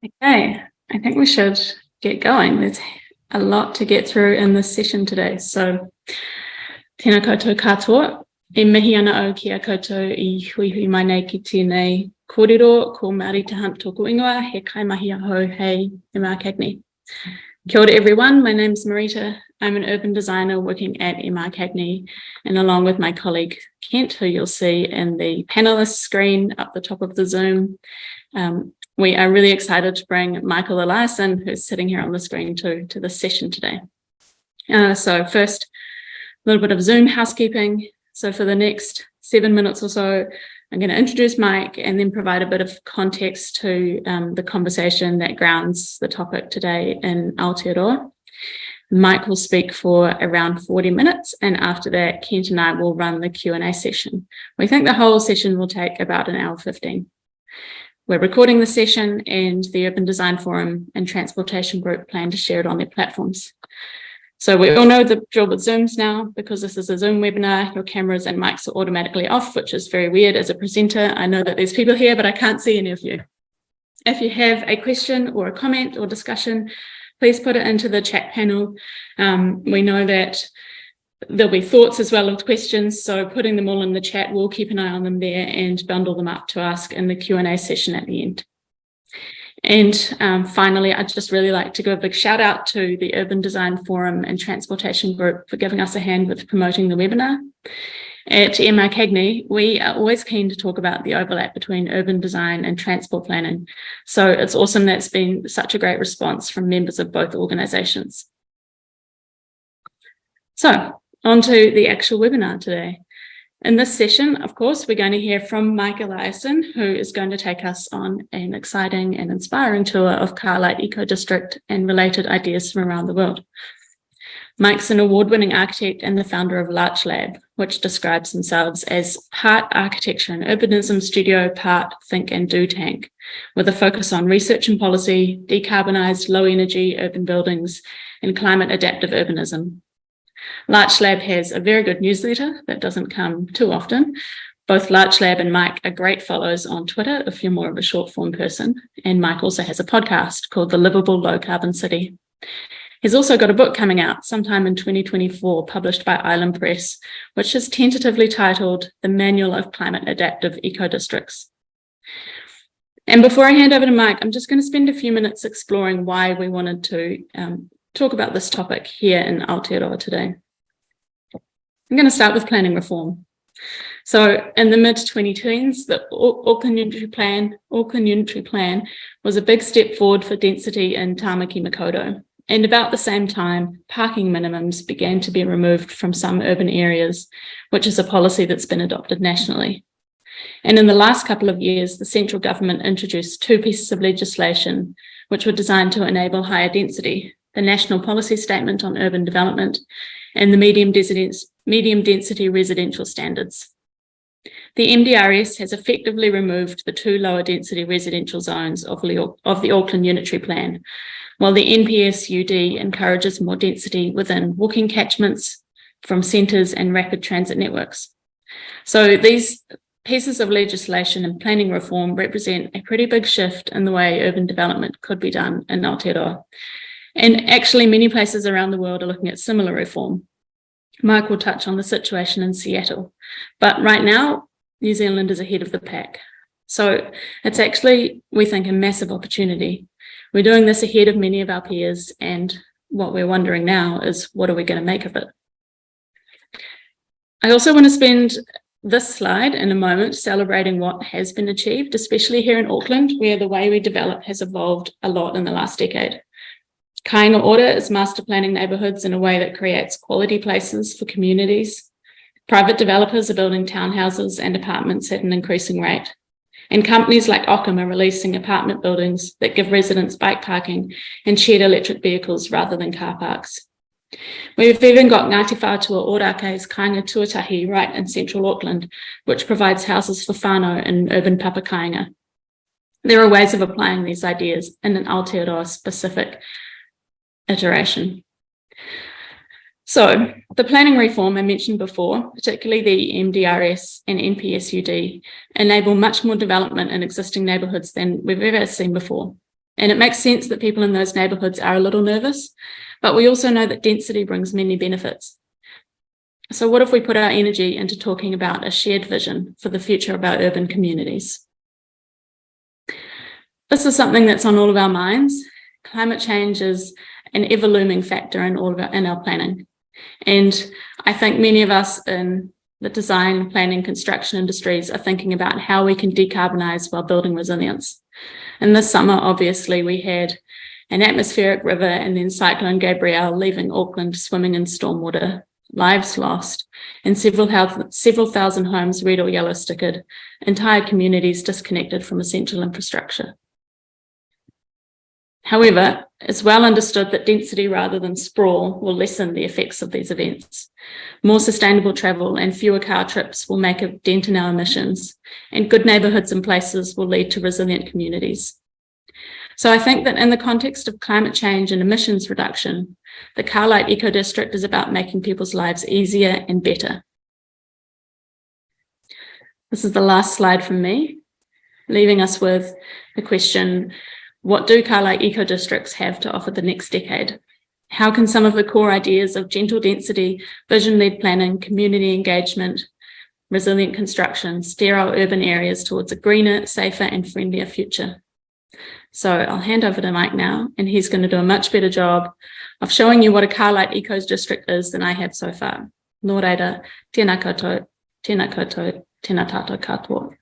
Okay, I think we should get going. There's a lot to get through in this session today. So, tēnā koutou katoa, e mihi ana o kia koutou I hui mai nei ki tēnei kōrero ko Māori Te Hunt tōku ingoa, he kaimahi aho hei MRCagney. Kia ora everyone, my name's Marita. I'm an urban designer working at MRCagney, and along with my colleague Kent, who you'll see in the panelist screen up the top of the Zoom, we are really excited to bring Michael Eliason, who's sitting here on the screen to this session today. So first, a little bit of Zoom housekeeping. So for the next 7 minutes or so, I'm going to introduce Mike and then provide a bit of context to the conversation that grounds the topic today in Aotearoa. Mike will speak for around 40 minutes, and after that, Kent and I will run the Q&A session. We think the whole session will take about an hour 15. We're recording the session, and the Urban Design Forum and Transportation Group plan to share it on their platforms. So we all know the drill with Zooms now. Because this is a Zoom webinar, your cameras and mics are automatically off, which is very weird as a presenter. I know that there's people here, but I can't see any of you. If you have a question or a comment or discussion, please put it into the chat panel. We know that there'll be thoughts as well as questions, so putting them all in the chat, we'll keep an eye on them there and bundle them up to ask in the Q&A session at the end. And finally, I'd just really like to give a big shout out to the Urban Design Forum and Transportation Group for giving us a hand with promoting the webinar. At MRCagney, we are always keen to talk about the overlap between urban design and transport planning. So it's awesome that's been such a great response from members of both organisations. So on to the actual webinar today. In this session, of course, we're going to hear from Michael Eliason, who is going to take us on an exciting and inspiring tour of car-lite eco-district and related ideas from around the world. Mike's an award-winning architect and the founder of Larch Lab, which describes themselves as part architecture and urbanism studio, part think and do tank, with a focus on research and policy, decarbonised low-energy urban buildings, and climate-adaptive urbanism. Larch Lab has a very good newsletter that doesn't come too often. Both Larch Lab and Mike are great follows on Twitter if you're more of a short form person. And Mike also has a podcast called The Livable Low Carbon City. He's also got a book coming out sometime in 2024, published by Island Press, which is tentatively titled The Manual of Climate Adaptive Ecodistricts. And before I hand over to Mike, I'm just going to spend a few minutes exploring why we wanted to talk about this topic here in Aotearoa today. I'm going to start with planning reform. So in the mid-2010s, the Auckland Unitary Plan was a big step forward for density in Tāmaki Makaurau. And about the same time, parking minimums began to be removed from some urban areas, which is a policy that's been adopted nationally. And in the last couple of years, the central government introduced two pieces of legislation which were designed to enable higher density: the National Policy Statement on Urban Development and the Medium Density Residential Standards. The MDRS has effectively removed the two lower density residential zones of the Auckland Unitary Plan, while the NPSUD encourages more density within walking catchments from centres and rapid transit networks. So these pieces of legislation and planning reform represent a pretty big shift in the way urban development could be done in Aotearoa. And actually, many places around the world are looking at similar reform. Mike will touch on the situation in Seattle. But right now, New Zealand is ahead of the pack. So it's actually, we think, a massive opportunity. We're doing this ahead of many of our peers, and what we're wondering now is, what are we going to make of it? I also want to spend this slide in a moment celebrating what has been achieved, especially here in Auckland, where the way we develop has evolved a lot in the last decade. Kāinga Ora is master planning neighbourhoods in a way that creates quality places for communities. Private developers are building townhouses and apartments at an increasing rate. And companies like Ockham are releasing apartment buildings that give residents bike parking and shared electric vehicles rather than car parks. We've even got Ngāti Whātua Ōrākei's Kāinga Tuatahi right in central Auckland, which provides houses for whānau in urban papakainga. There are ways of applying these ideas in an Aotearoa specific iteration. So the planning reform I mentioned before, particularly the MDRS and NPSUD, enable much more development in existing neighbourhoods than we've ever seen before. And it makes sense that people in those neighbourhoods are a little nervous, but we also know that density brings many benefits. So what if we put our energy into talking about a shared vision for the future of our urban communities? This is something that's on all of our minds. Climate change is an ever-looming factor in our planning. And I think many of us in the design, planning, construction industries are thinking about how we can decarbonise while building resilience. And this summer, obviously, we had an atmospheric river and then Cyclone Gabrielle leaving Auckland swimming in stormwater, lives lost, and several thousand homes red or yellow stickered, entire communities disconnected from essential infrastructure. However, it's well understood that density rather than sprawl will lessen the effects of these events. More sustainable travel and fewer car trips will make a dent in our emissions, and good neighbourhoods and places will lead to resilient communities. So I think that in the context of climate change and emissions reduction, the car-lite eco-district is about making people's lives easier and better. This is the last slide from me, leaving us with the question, what do car-lite eco-districts have to offer the next decade? How can some of the core ideas of gentle density, vision-led planning, community engagement, resilient construction steer our urban areas towards a greener, safer and friendlier future? So I'll hand over to Mike now, and he's going to do a much better job of showing you what a car-lite eco-district is than I have so far. Nō reira, tēnā koutou, tēnā koutou, tēnā tātou katoa.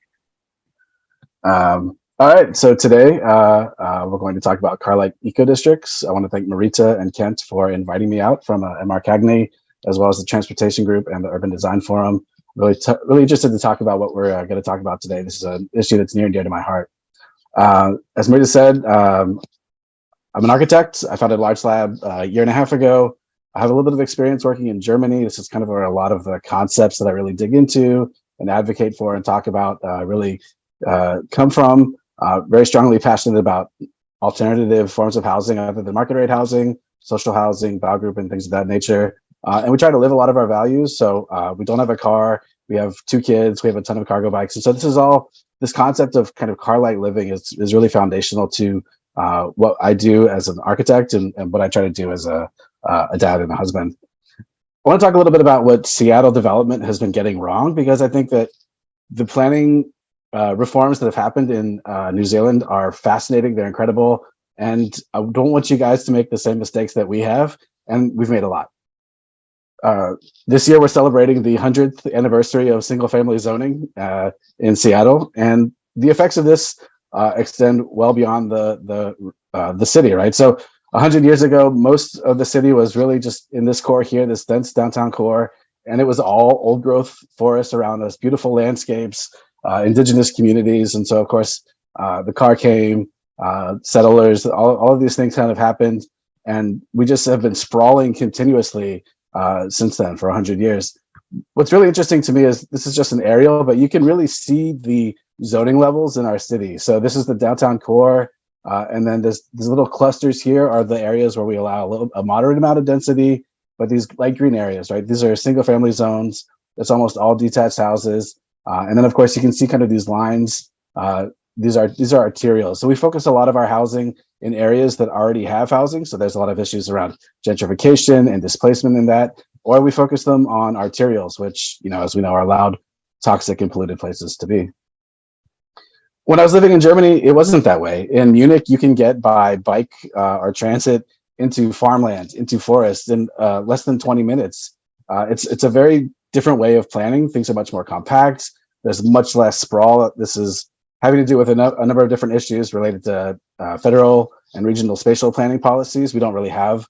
All right, so today we're going to talk about car-lite eco-districts. I want to thank Marita and Kent for inviting me out from MRCagney, as well as the Transportation Group and the Urban Design Forum. Really interested to talk about what we're going to talk about today. This is an issue that's near and dear to my heart. As Marita said, I'm an architect. I founded Large Lab a year and a half ago. I have a little bit of experience working in Germany. This is kind of where a lot of the concepts that I really dig into and advocate for and talk about really come from. Very strongly passionate about alternative forms of housing other than market rate housing, social housing, baugruppen, things of that nature. And we try to live a lot of our values. So we don't have a car. We have 2 kids. We have a ton of cargo bikes. And so this concept of kind of car-lite living is really foundational to what I do as an architect and what I try to do as a dad and a husband. I want to talk a little bit about what Seattle development has been getting wrong, because I think that the planning reforms that have happened in New Zealand are fascinating. They're incredible. And I don't want you guys to make the same mistakes that we have. And we've made a lot. This year, we're celebrating the 100th anniversary of single-family zoning in Seattle. And the effects of this extend well beyond the city, right? So 100 years ago, most of the city was really just in this core here, this dense downtown core. And it was all old growth forests around us, beautiful landscapes, indigenous communities. And so, of course, the car came, settlers, all of these things kind of happened. And we just have been sprawling continuously since then for 100 years. What's really interesting to me is this is just an aerial, but you can really see the zoning levels in our city. So this is the downtown core. And then these little clusters here are the areas where we allow a moderate amount of density, but these light green areas, right? These are single family zones. It's almost all detached houses. And then, of course, you can see kind of these lines. These are arterials. So we focus a lot of our housing in areas that already have housing. So there's a lot of issues around gentrification and displacement in that. Or we focus them on arterials, which, as we know, are loud, toxic, and polluted places to be. When I was living in Germany, it wasn't that way. In Munich, you can get by bike or transit into farmland, into forests in less than 20 minutes. It's a very different way of planning. Things are much more compact. There's much less sprawl. This is having to do with a number of different issues related to federal and regional spatial planning policies. We don't really have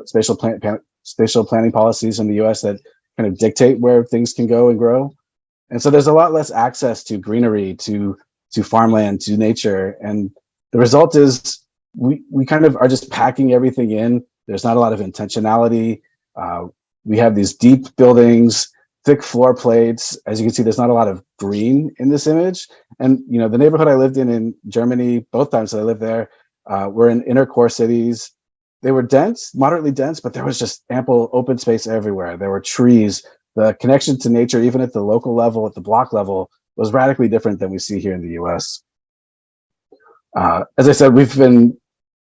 spatial planning policies in the US that kind of dictate where things can go and grow. And so there's a lot less access to greenery, to farmland, to nature. And the result is we kind of are just packing everything in. There's not a lot of intentionality. We have these deep buildings, thick floor plates. As you can see, there's not a lot of green in this image. And, the neighborhood I lived in Germany, both times that I lived there, were in inner core cities. They were dense, moderately dense, but there was just ample open space everywhere. There were trees. The connection to nature, even at the local level, at the block level, was radically different than we see here in the US. As I said, we've been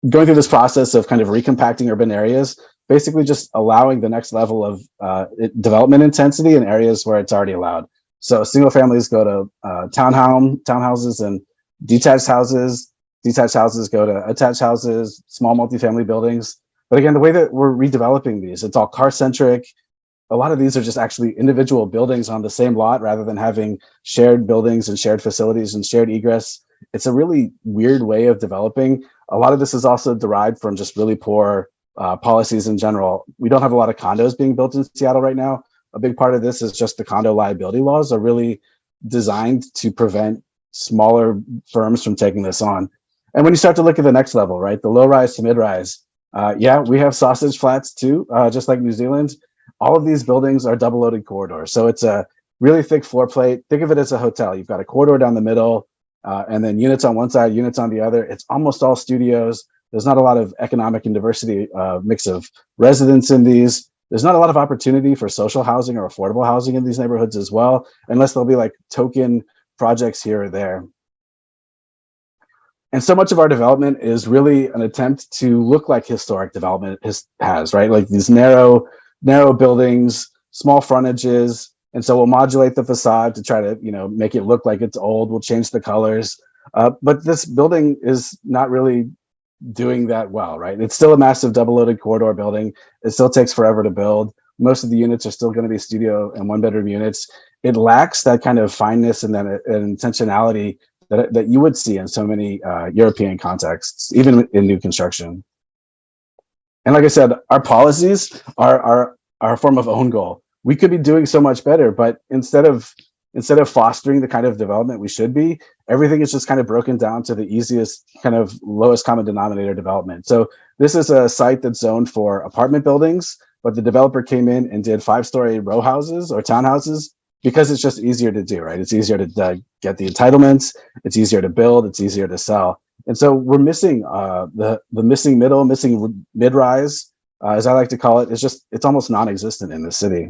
going through this process of kind of recompacting urban areas, basically just allowing the next level of development intensity in areas where it's already allowed. So single families go to townhouses and detached houses. Detached houses go to attached houses, small multifamily buildings. But again, the way that we're redeveloping these, it's all car centric. A lot of these are just actually individual buildings on the same lot rather than having shared buildings and shared facilities and shared egress. It's a really weird way of developing. A lot of this is also derived from just really poor policies in general. We don't have a lot of condos being built in Seattle right now. A big part of this is just the condo liability laws are really designed to prevent smaller firms from taking this on. And when you start to look at the next level, right, the low rise to mid rise, yeah, we have sausage flats too, just like New Zealand. All of these buildings are double loaded corridors. So it's a really thick floor plate. Think of it as a hotel. You've got a corridor down the middle, and then units on one side, units on the other. It's almost all studios. There's not a lot of economic and diversity mix of residents in these. There's not a lot of opportunity for social housing or affordable housing in these neighborhoods as well, unless there'll be like token projects here or there. And so much of our development is really an attempt to look like historic development has, right? Like these narrow buildings, small frontages. And so we'll modulate the facade to try to, make it look like it's old. We'll change the colors. But this building is not really doing that well, right? It's still a massive double loaded corridor building. It still takes forever to build. Most of the units are still going to be studio and one bedroom units. It lacks that kind of fineness and that intentionality that you would see in so many European contexts, even in new construction. And like I said, our policies are a form of own goal. We could be doing so much better, but instead of fostering the kind of development we should be, everything is just kind of broken down to the easiest kind of lowest common denominator development. So this is a site that's zoned for apartment buildings, but the developer came in and did 5-story row houses or townhouses because it's just easier to do, right? It's easier to get the entitlements, it's easier to build, it's easier to sell. And so we're missing the missing middle, missing mid-rise, as I like to call it. It's almost non-existent in the city.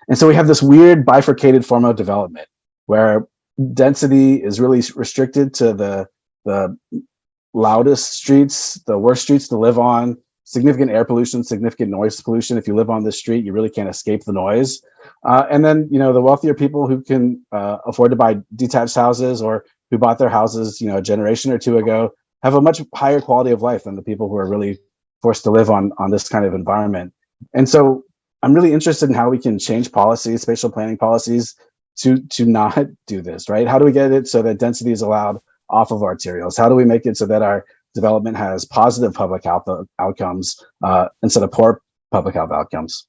And so we have this weird bifurcated form of development where density is really restricted to the loudest streets, the worst streets to live on, significant air pollution, significant noise pollution. If you live on this street, you really can't escape the noise. And then, the wealthier people who can afford to buy detached houses or who bought their houses, a generation or two ago, have a much higher quality of life than the people who are really forced to live on this kind of environment. And so I'm really interested in how we can change policies, spatial planning policies to not do this, right? How do we get it so that density is allowed off of arterials? How do we make it so that our development has positive public health outcomes instead of poor public health outcomes?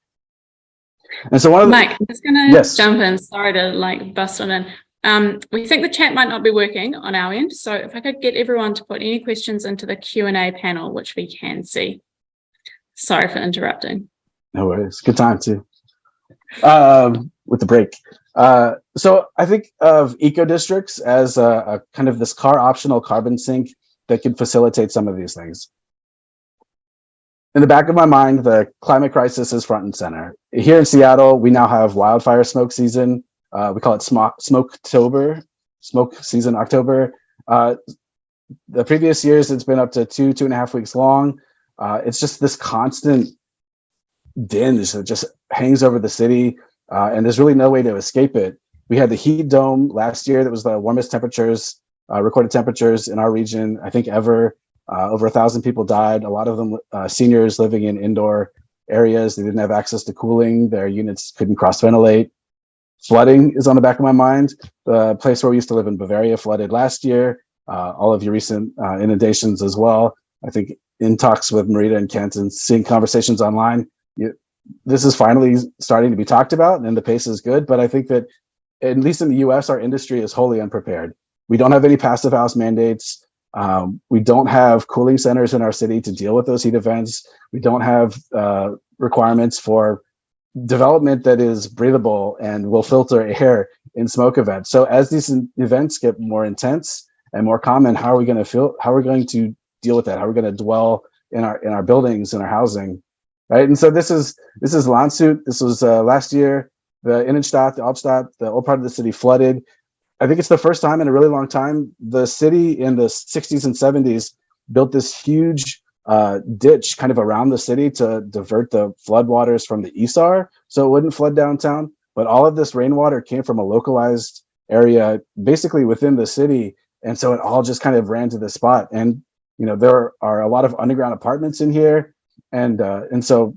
And so Mike, I'm just going to jump in. Sorry to bust on in. We think the chat might not be working on our end. So if I could get everyone to put any questions into the Q&A panel, which we can see. Sorry for interrupting. No worries. Good time too. With the break. So I think of ecodistricts as a kind of this car optional carbon sink that can facilitate some of these things. In the back of my mind, the climate crisis is front and center. Here in Seattle, we now have wildfire smoke season. We call it Smoketober, smoke season October. The previous years, it's been up to 2.5 weeks long. It's just this constant dinge that just hangs over the city, and there's really no way to escape it. We had the heat dome last year that was the warmest temperatures, recorded temperatures in our region, I think ever. Over 1,000 people died, a lot of them seniors living in indoor areas. They didn't have access to cooling. Their units couldn't cross-ventilate. Flooding is on the back of my mind. The place where we used to live in Bavaria flooded last year. All of your recent inundations as well. I think in talks with Marita and Kent and seeing conversations online, this is finally starting to be talked about and the pace is good. But I think that at least in the US, our industry is wholly unprepared. We don't have any passive house mandates. We don't have cooling centers in our city to deal with those heat events. We don't have requirements for development that is breathable and will filter air in smoke events. So as these events get more intense and more common, how are we going to deal with that? How are we going to dwell in our buildings, in our housing, right? And so this is Landshut. This was last year. The Innenstadt, the Altstadt, the old part of the city flooded. I think it's the first time in a really long time. The city in the 60s and 70s built this huge ditch kind of around the city to divert the floodwaters from the Isar so it wouldn't flood downtown. But all of this rainwater came from a localized area basically within the city. And so it all just kind of ran to the spot. And, there are a lot of underground apartments in here. And so,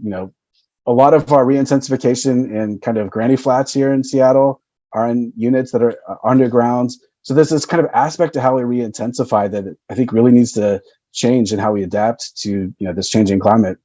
a lot of our re-intensification in kind of granny flats here in Seattle are in units that are underground. So there's this kind of aspect to how we re-intensify that I think really needs to change in how we adapt to this changing climate.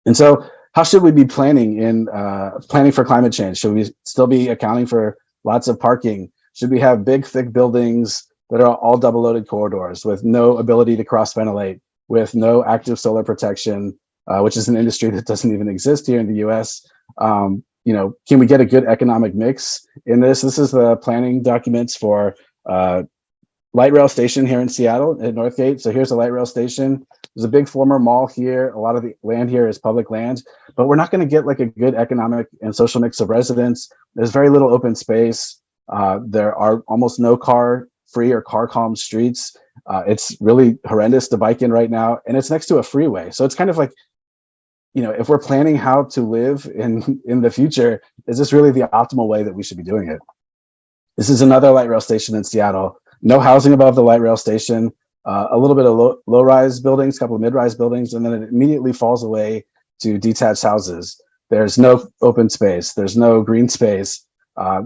And so how should we be planning for climate change? Should we still be accounting for lots of parking? Should we have big, thick buildings that are all double loaded corridors with no ability to cross ventilate, with no active solar protection, which is an industry that doesn't even exist here in the US? Can we get a good economic mix in this? This is the planning documents for light rail station here in Seattle at Northgate. So here's a light rail station. There's a big former mall here. A lot of the land here is public land, but we're not going to get like a good economic and social mix of residents. There's very little open space. There are almost no car-free or car-calm streets. It's really horrendous to bike in right now, and it's next to a freeway. So it's kind of like, if we're planning how to live in the future, is this really the optimal way that we should be doing it? This is another light rail station in Seattle. No housing above the light rail station, a little bit of low-rise buildings, a couple of mid-rise buildings, and then it immediately falls away to detached houses. There's no open space. There's no green space.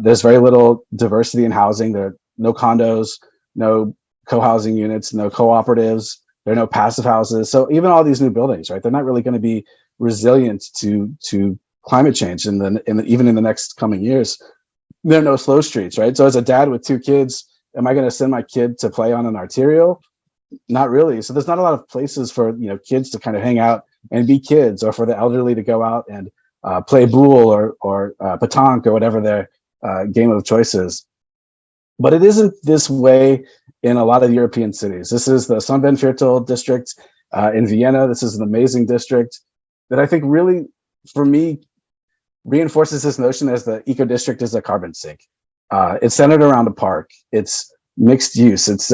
There's very little diversity in housing. There are no condos, no co-housing units, no cooperatives. There are no passive houses. So even all these new buildings, right, they're not really going to be resilient to climate change even in the next coming years. There are no slow streets, right? So as a dad with 2 kids, am I going to send my kid to play on an arterial? Not really. So there's not a lot of places for kids to kind of hang out and be kids, or for the elderly to go out and play boule or petanque or whatever their game of choice is. But it isn't this way in a lot of European cities. This is the Sonnenviertel district in Vienna. This is an amazing district that I think really, for me, reinforces this notion as the eco-district is a carbon sink. It's centered around a park. It's mixed use. It's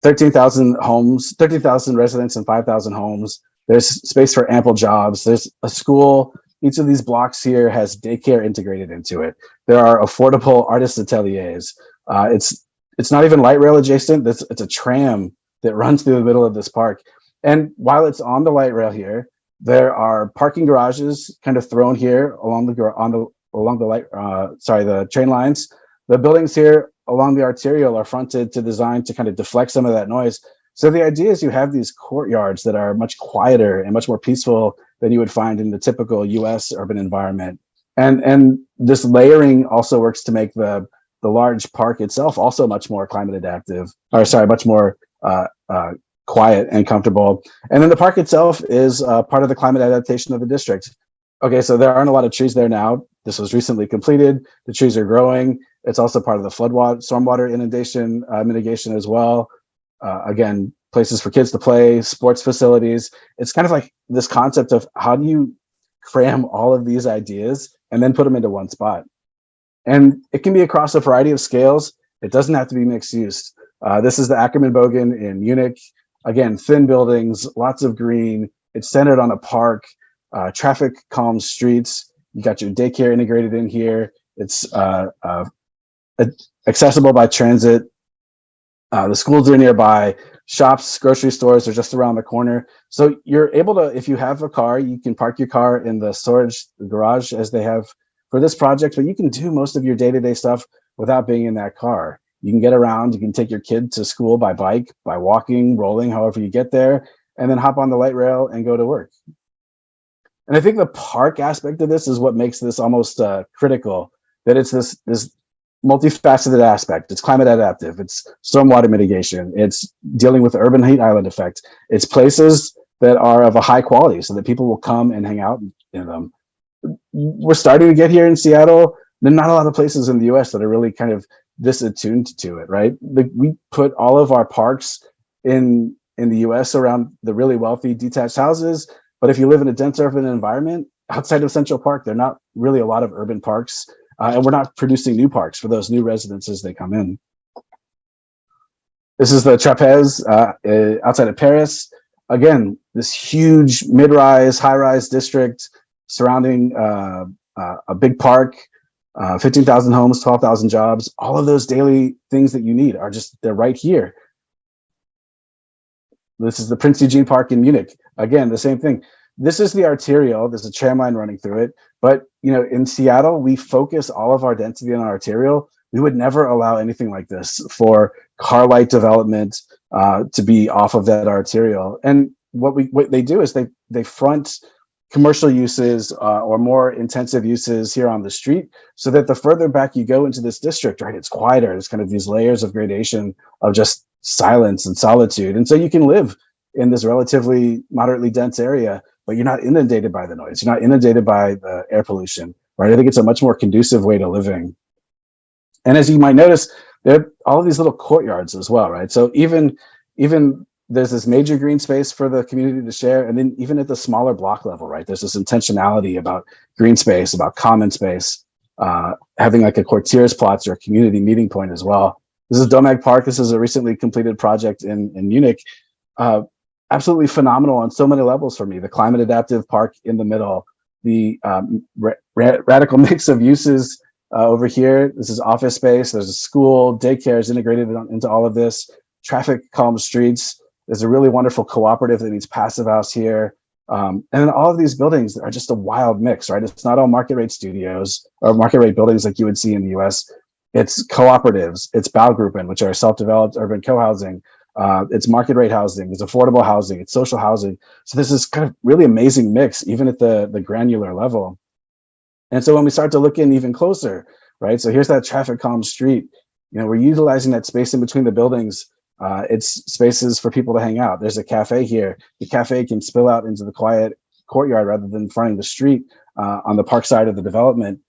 13,000 homes, 13,000 residents and 5,000 homes. There's space for ample jobs. There's a school. Each of these blocks here has daycare integrated into it. There are affordable artist ateliers. It's not even light rail adjacent. It's a tram that runs through the middle of this park. And while it's on the light rail here, there are parking garages kind of thrown here along the train lines. The buildings here along the arterial are fronted to design to kind of deflect some of that noise. So the idea is you have these courtyards that are much quieter and much more peaceful than you would find in the typical US urban environment. And this layering also works to make the large park itself also much more climate adaptive, much more quiet and comfortable. And then the park itself is part of the climate adaptation of the district. Okay, so there aren't a lot of trees there now. This was recently completed. The trees are growing. It's also part of the stormwater inundation mitigation as well. Again, places for kids to play, sports facilities. It's kind of like this concept of how do you cram all of these ideas and then put them into one spot? And it can be across a variety of scales. It doesn't have to be mixed use. This is the Ackermann-Bogen in Munich. Again, thin buildings, lots of green. It's centered on a park, traffic calm streets. You got your daycare integrated in here. It's accessible by transit. The schools are nearby. Shops, grocery stores are just around the corner. So you're able to, if you have a car, you can park your car in the storage garage as they have for this project, but you can do most of your day-to-day stuff without being in that car. You can get around, you can take your kid to school by bike, by walking, rolling, however you get there, and then hop on the light rail and go to work. And I think the park aspect of this is what makes this almost critical, that it's this multifaceted aspect. It's climate adaptive, it's stormwater mitigation, it's dealing with the urban heat island effect. It's places that are of a high quality so that people will come and hang out in them. We're starting to get here in Seattle. There are not a lot of places in the US that are really kind of this attuned to it, right? We put all of our parks in the US around the really wealthy detached houses. But if you live in a dense urban environment outside of Central Park, there are not really a lot of urban parks. And we're not producing new parks for those new residents as they come in. This is the Trapeze outside of Paris. Again, this huge mid-rise, high-rise district surrounding a big park, 15,000 homes, 12,000 jobs. All of those daily things that you need are they're right here. This is the Prince Eugene Park in Munich. Again, the same thing. This is the arterial. There's a tram line running through it. But in Seattle, we focus all of our density on our arterial. We would never allow anything like this for car-lite development to be off of that arterial. And what they do is they front commercial uses or more intensive uses here on the street, so that the further back you go into this district, right, it's quieter. It's kind of these layers of gradation of just silence and solitude. And so you can live in this relatively moderately dense area, but you're not inundated by the noise. You're not inundated by the air pollution, right? I think it's a much more conducive way to living. And as you might notice, there are all of these little courtyards as well, right? So even there's this major green space for the community to share. And then even at the smaller block level, right, there's this intentionality about green space, about common space, having like a Quartiersplatz or a community meeting point as well. This is Domag Park. This is a recently completed project in Munich. Absolutely phenomenal on so many levels for me. The climate adaptive park in the middle, the radical mix of uses over here. This is office space. There's a school, daycare is integrated into all of this. Traffic calm streets. There's a really wonderful cooperative that needs passivhaus here. And then all of these buildings are just a wild mix, right? It's not all market rate studios or market rate buildings like you would see in the US. It's cooperatives, it's baugruppen, which are self-developed urban co-housing. It's market rate housing, it's affordable housing, it's social housing. So this is kind of really amazing mix, even at the granular level. And so when we start to look in even closer, right? So here's that traffic calm street. We're utilizing that space in between the buildings. It's spaces for people to hang out. There's a cafe here. The cafe can spill out into the quiet courtyard rather than fronting the street on the park side of the development.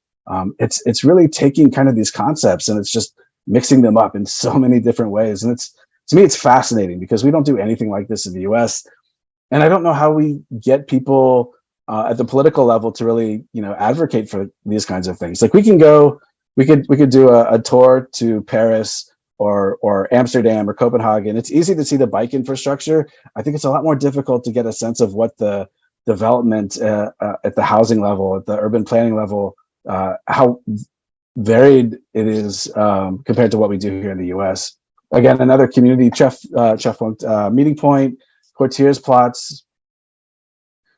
It's really taking kind of these concepts and it's just mixing them up in so many different ways. And to me, it's fascinating because we don't do anything like this in the US. And I don't know how we get people at the political level to really, advocate for these kinds of things. Like we could do a tour to Paris or Amsterdam or Copenhagen. It's easy to see the bike infrastructure. I think it's a lot more difficult to get a sense of what the development at the housing level, at the urban planning level, how varied it is compared to what we do here in the US. Again, another community meeting point, Quartiersplatz.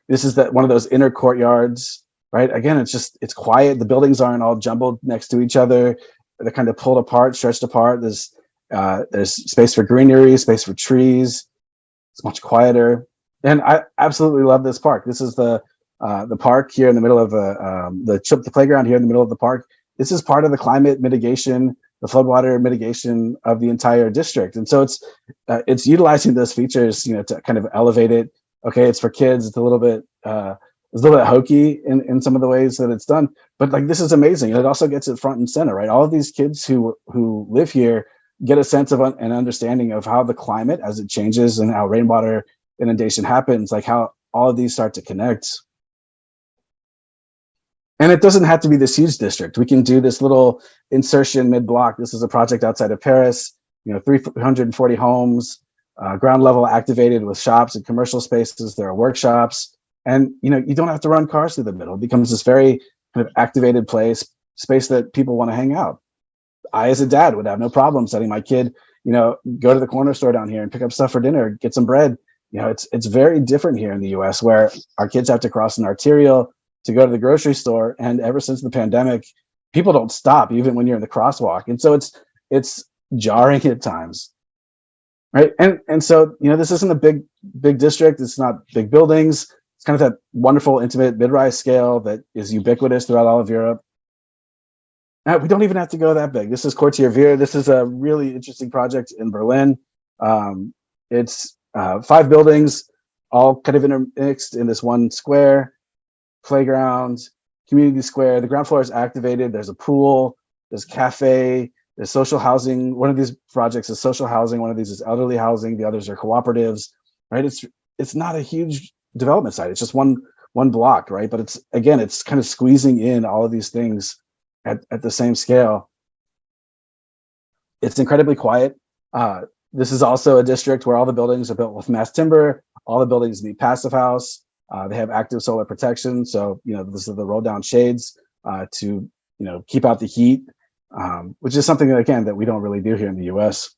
This is one of those inner courtyards, right? Again, it's quiet. The buildings aren't all jumbled next to each other. They're kind of pulled apart, stretched apart. There's space for greenery, space for trees. It's much quieter. And I absolutely love this park. This is the park here in the middle of the playground here in the middle of the park. This is part of the climate mitigation, the floodwater mitigation of the entire district. And so it's utilizing those features, to kind of elevate it. Okay, it's for kids. It's a little bit hokey in some of the ways that it's done, but like this is amazing. And it also gets it front and center, right? All of these kids who live here get a sense of an understanding of how the climate as it changes and how rainwater inundation happens, like how all of these start to connect. And it doesn't have to be this huge district. We can do this little insertion mid-block. This is a project outside of Paris, 340 homes, ground level activated with shops and commercial spaces. There are workshops. And you don't have to run cars through the middle. It becomes this very kind of activated space that people want to hang out. I, as a dad, would have no problem letting my kid, go to the corner store down here and pick up stuff for dinner, get some bread. It's very different here in the US where our kids have to cross an arterial to go to the grocery store. And ever since the pandemic, people don't stop even when you're in the crosswalk. And so it's jarring at times. Right. And so, this isn't a big district. It's not big buildings. It's kind of that wonderful, intimate mid-rise scale that is ubiquitous throughout all of Europe. Now, we don't even have to go that big. This is Quartier Vier. This is a really interesting project in Berlin. It's 5 buildings, all kind of intermixed in this one square, playground, community square. The ground floor is activated. There's a pool, there's cafe, there's social housing. One of these projects is social housing. One of these is elderly housing. The others are cooperatives, right? It's not a huge development site. It's just one block, right? But it's kind of squeezing in all of these things at the same scale. It's incredibly quiet. This is also a district where all the buildings are built with mass timber. All the buildings need passive house. They have active solar protection. So, this is the roll down shades to, keep out the heat, which is something, again, that we don't really do here in the US.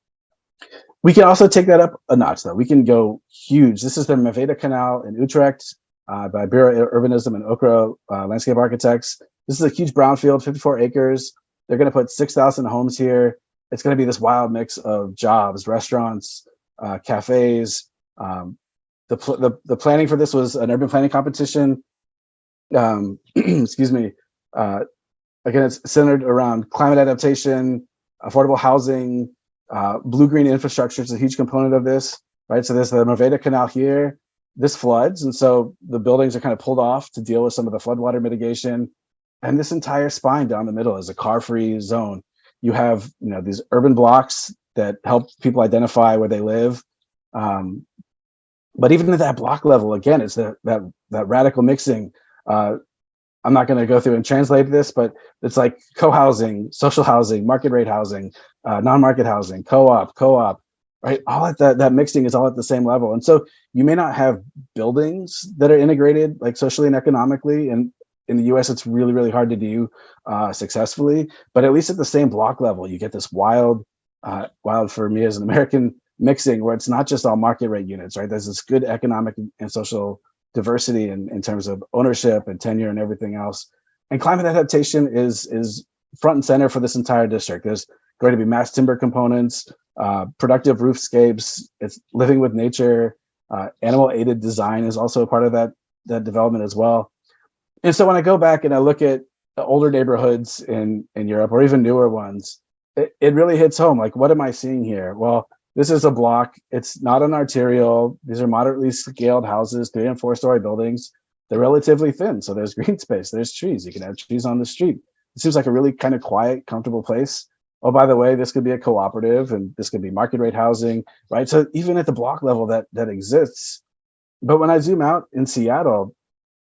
We can also take that up a notch, though. We can go huge. This is the Maveda Canal in Utrecht by Bureau Urbanism and Okra Landscape Architects. This is a huge brownfield, 54 acres. They're going to put 6,000 homes here. It's going to be this wild mix of jobs, restaurants, cafes. The planning for this was an urban planning competition. Excuse me. Again, it's centered around climate adaptation, affordable housing, blue-green infrastructure is a huge component of this, right? So there's the Maveda Canal here. This floods, and so the buildings are kind of pulled off to deal with some of the floodwater mitigation. And this entire spine down the middle is a car-free zone. You have, these urban blocks that help people identify where they live. But even at that block level, again, it's that radical mixing. I'm not going to go through and translate this, but it's like co-housing, social housing, market rate housing, non-market housing, co-op, right? All at that mixing is all at the same level. And so you may not have buildings that are integrated like socially and economically. And in the US, it's really, really hard to do successfully. But at least at the same block level, you get this wild for me as an American mixing where it's not just all market rate units, right? There's this good economic and social diversity in terms of ownership and tenure and everything else. And climate adaptation is front and center for this entire district. There's going to be mass timber components, productive roofscapes, it's living with nature, animal aided design is also a part of that development as well. And so when I go back and I look at the older neighborhoods in Europe or even newer ones, it really hits home. Like, what am I seeing here? Well, this is a block. It's not an arterial. These are moderately scaled houses, 3 and 4 story buildings. They're relatively thin. So there's green space, there's trees. You can have trees on the street. It seems like a really kind of quiet, comfortable place. Oh, by the way, this could be a cooperative and this could be market rate housing, right? So even at the block level that exists. But when I zoom out in Seattle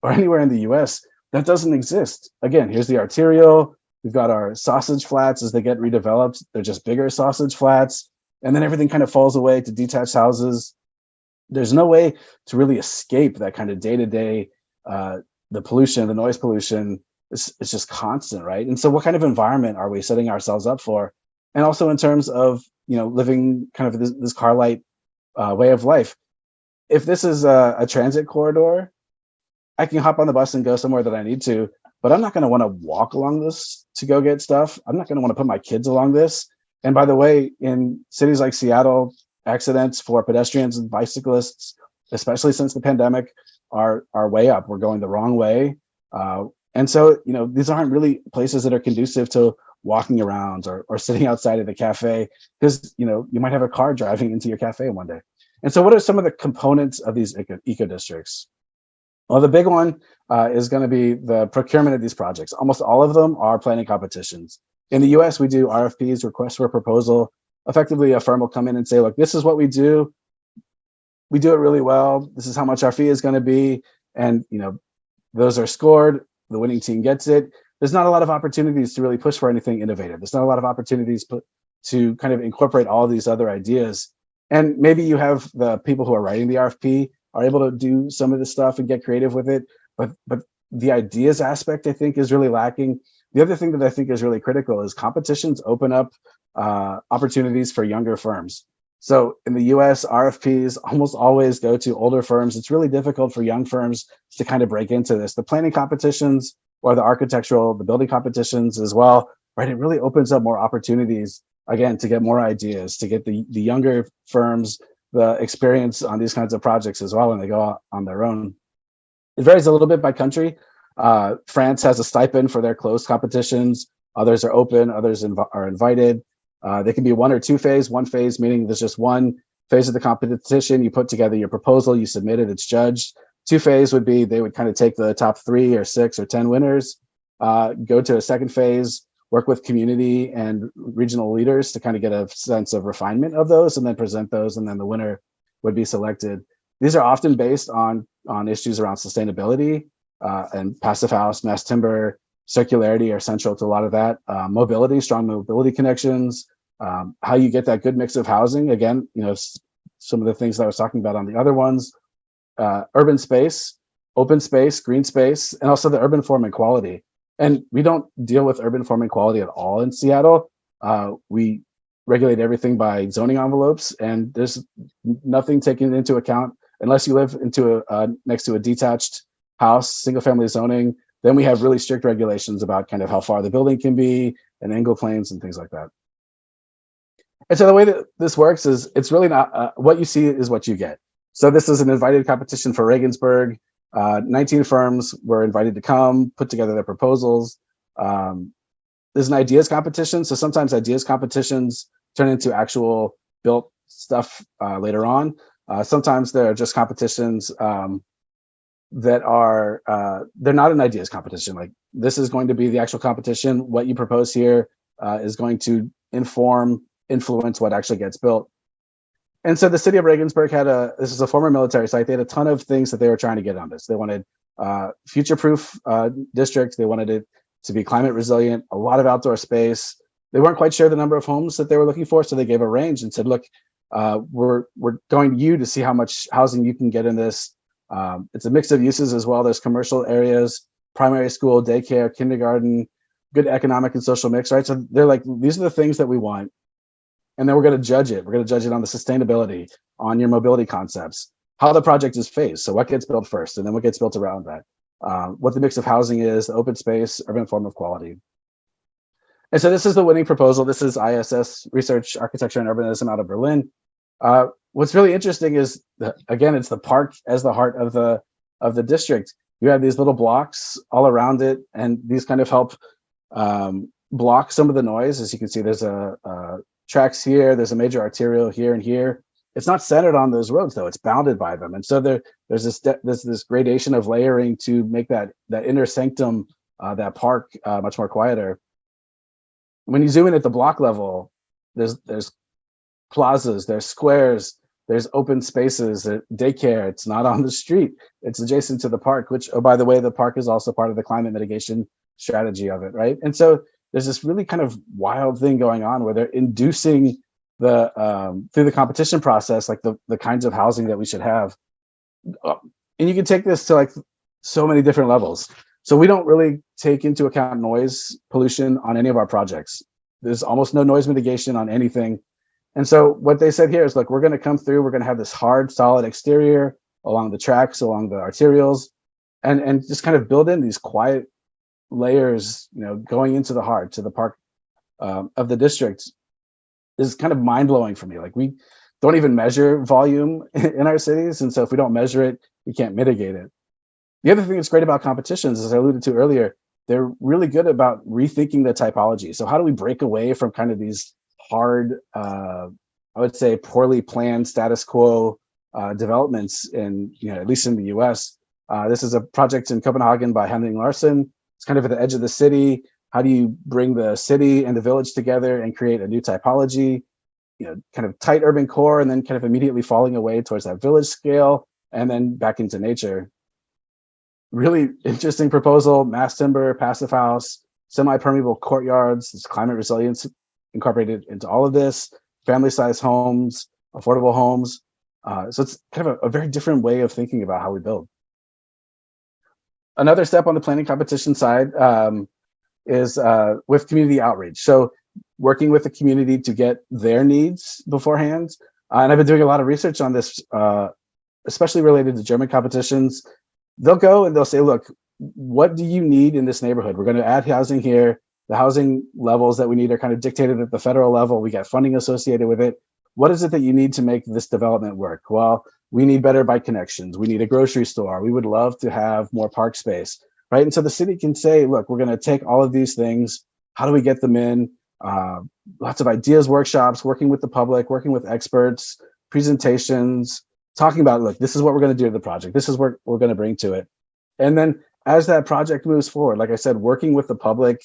or anywhere in the US, that doesn't exist. Again, here's the arterial. We've got our sausage flats as they get redeveloped. They're just bigger sausage flats. And then everything kind of falls away to detached houses. There's no way to really escape that kind of day-to-day, the pollution, the noise pollution. It's just constant, right? And so what kind of environment are we setting ourselves up for? And also in terms of, living kind of this car-lite way of life. If this is a transit corridor, I can hop on the bus and go somewhere that I need to, but I'm not going to want to walk along this to go get stuff. I'm not going to want to put my kids along this. And by the way, in cities like Seattle, accidents for pedestrians and bicyclists, especially since the pandemic, are way up. We're going the wrong way. And so, these aren't really places that are conducive to walking around or sitting outside of the cafe because, you might have a car driving into your cafe one day. And so what are some of the components of these eco districts? Well, the big one is going to be the procurement of these projects. Almost all of them are planning competitions. In the US, we do RFPs, requests for proposal. Effectively, a firm will come in and say, look, this is what we do. We do it really well. This is how much our fee is going to be. And, those are scored. The winning team gets it. There's not a lot of opportunities to really push for anything innovative. There's not a lot of opportunities to kind of incorporate all of these other ideas. And maybe you have the people who are writing the RFP are able to do some of this stuff and get creative with it. But the ideas aspect, I think, is really lacking. The other thing that I think is really critical is competitions open up opportunities for younger firms. So in the US, RFPs almost always go to older firms. It's really difficult for young firms to kind of break into this. The planning competitions or the building competitions as well, right? It really opens up more opportunities, again, to get more ideas, to get the younger firms the experience on these kinds of projects as well when they go out on their own. It varies a little bit by country. France has a stipend for their closed competitions. Others are open, others are invited. They can be 1 or 2 phase. 1 phase meaning there's just one phase of the competition. You put together your proposal, you submit it, it's judged. 2 phase would be they would kind of take the top 3 or 6 or 10 winners, go to a second phase, work with community and regional leaders to kind of get a sense of refinement of those and then present those, and then the winner would be selected. These are often based on issues around sustainability and passive house, mass timber, circularity are central to a lot of that. Mobility, strong mobility connections, how you get that good mix of housing. Again, some of the things that I was talking about on the other ones, urban space, open space, green space, and also the urban form and quality. And we don't deal with urban form and quality at all in Seattle. We regulate everything by zoning envelopes, and there's nothing taken into account unless you live next to a detached house, single family zoning. Then we have really strict regulations about kind of how far the building can be and angle planes and things like that. And so the way that this works is it's really not what you see is what you get. So this is an invited competition for Regensburg. 19 firms were invited to come, put together their proposals. There's an ideas competition. So sometimes ideas competitions turn into actual built stuff later on. Sometimes there are just competitions that are, they're not an ideas competition. Like, this is going to be the actual competition. What you propose here is going to influence what actually gets built. And so the city of Regensburg this is a former military site. They had a ton of things that they were trying to get on this. They wanted future-proof districts. They wanted it to be climate resilient, a lot of outdoor space. They weren't quite sure the number of homes that they were looking for, so they gave a range and said, look, we're going to you to see how much housing you can get in this. It's a mix of uses as well. There's commercial areas, primary school, daycare, kindergarten, good economic and social mix, right? So they're like, these are the things that we want. And then we're going to judge it. We're going to judge it on the sustainability, on your mobility concepts, how the project is phased. So what gets built first, and then what gets built around that, what the mix of housing is, the open space, urban form of quality. And so this is the winning proposal. This is ISS Research, Architecture, and Urbanism out of Berlin. What's really interesting is, again, it's the park as the heart of the district. You have these little blocks all around it, and these kind of help block some of the noise. As you can see, there's tracks here, there's a major arterial here and here. It's not centered on those roads, though. It's bounded by them. And so there's this gradation of layering to make that inner sanctum, that park, much more quieter. When you zoom in at the block level, there's plazas, there's squares, there's open spaces, daycare. It's not on the street. It's adjacent to the park, which, oh, by the way, the park is also part of the climate mitigation strategy of it, right? And so there's this really kind of wild thing going on where they're inducing through the competition process, like the kinds of housing that we should have. And you can take this to like so many different levels. So we don't really take into account noise pollution on any of our projects. There's almost no noise mitigation on anything. And so what they said here is, look, we're going to come through, we're going to have this hard, solid exterior along the tracks, along the arterials, and just kind of build in these quiet layers, going into the heart, to the park of the district, is kind of mind-blowing for me. Like, we don't even measure volume in our cities, and so if we don't measure it, we can't mitigate it. The other thing that's great about competitions, as I alluded to earlier, they're really good about rethinking the typology. So how do we break away from kind of these hard, I would say poorly planned status quo developments in, at least in the US. This is a project in Copenhagen by Henning Larsen. It's kind of at the edge of the city. How do you bring the city and the village together and create a new typology, kind of tight urban core, and then kind of immediately falling away towards that village scale and then back into nature. Really interesting proposal: mass timber, passive house, semi-permeable courtyards. There's climate resilience incorporated into all of this, family-sized homes, affordable homes. So it's kind of a very different way of thinking about how we build. Another step on the planning competition side is with community outreach. So working with the community to get their needs beforehand. And I've been doing a lot of research on this, especially related to German competitions. They'll go and they'll say, look, what do you need in this neighborhood? We're going to add housing here. The housing levels that we need are kind of dictated at the federal level. We got funding associated with it. What is it that you need to make this development work? Well, we need better bike connections. We need a grocery store. We would love to have more park space, right? And so the city can say, look, we're going to take all of these things. How do we get them in? Lots of ideas workshops, working with the public, working with experts, presentations, talking about, look, this is what we're going to do to the project. This is what we're going to bring to it. And then as that project moves forward, like I said, working with the public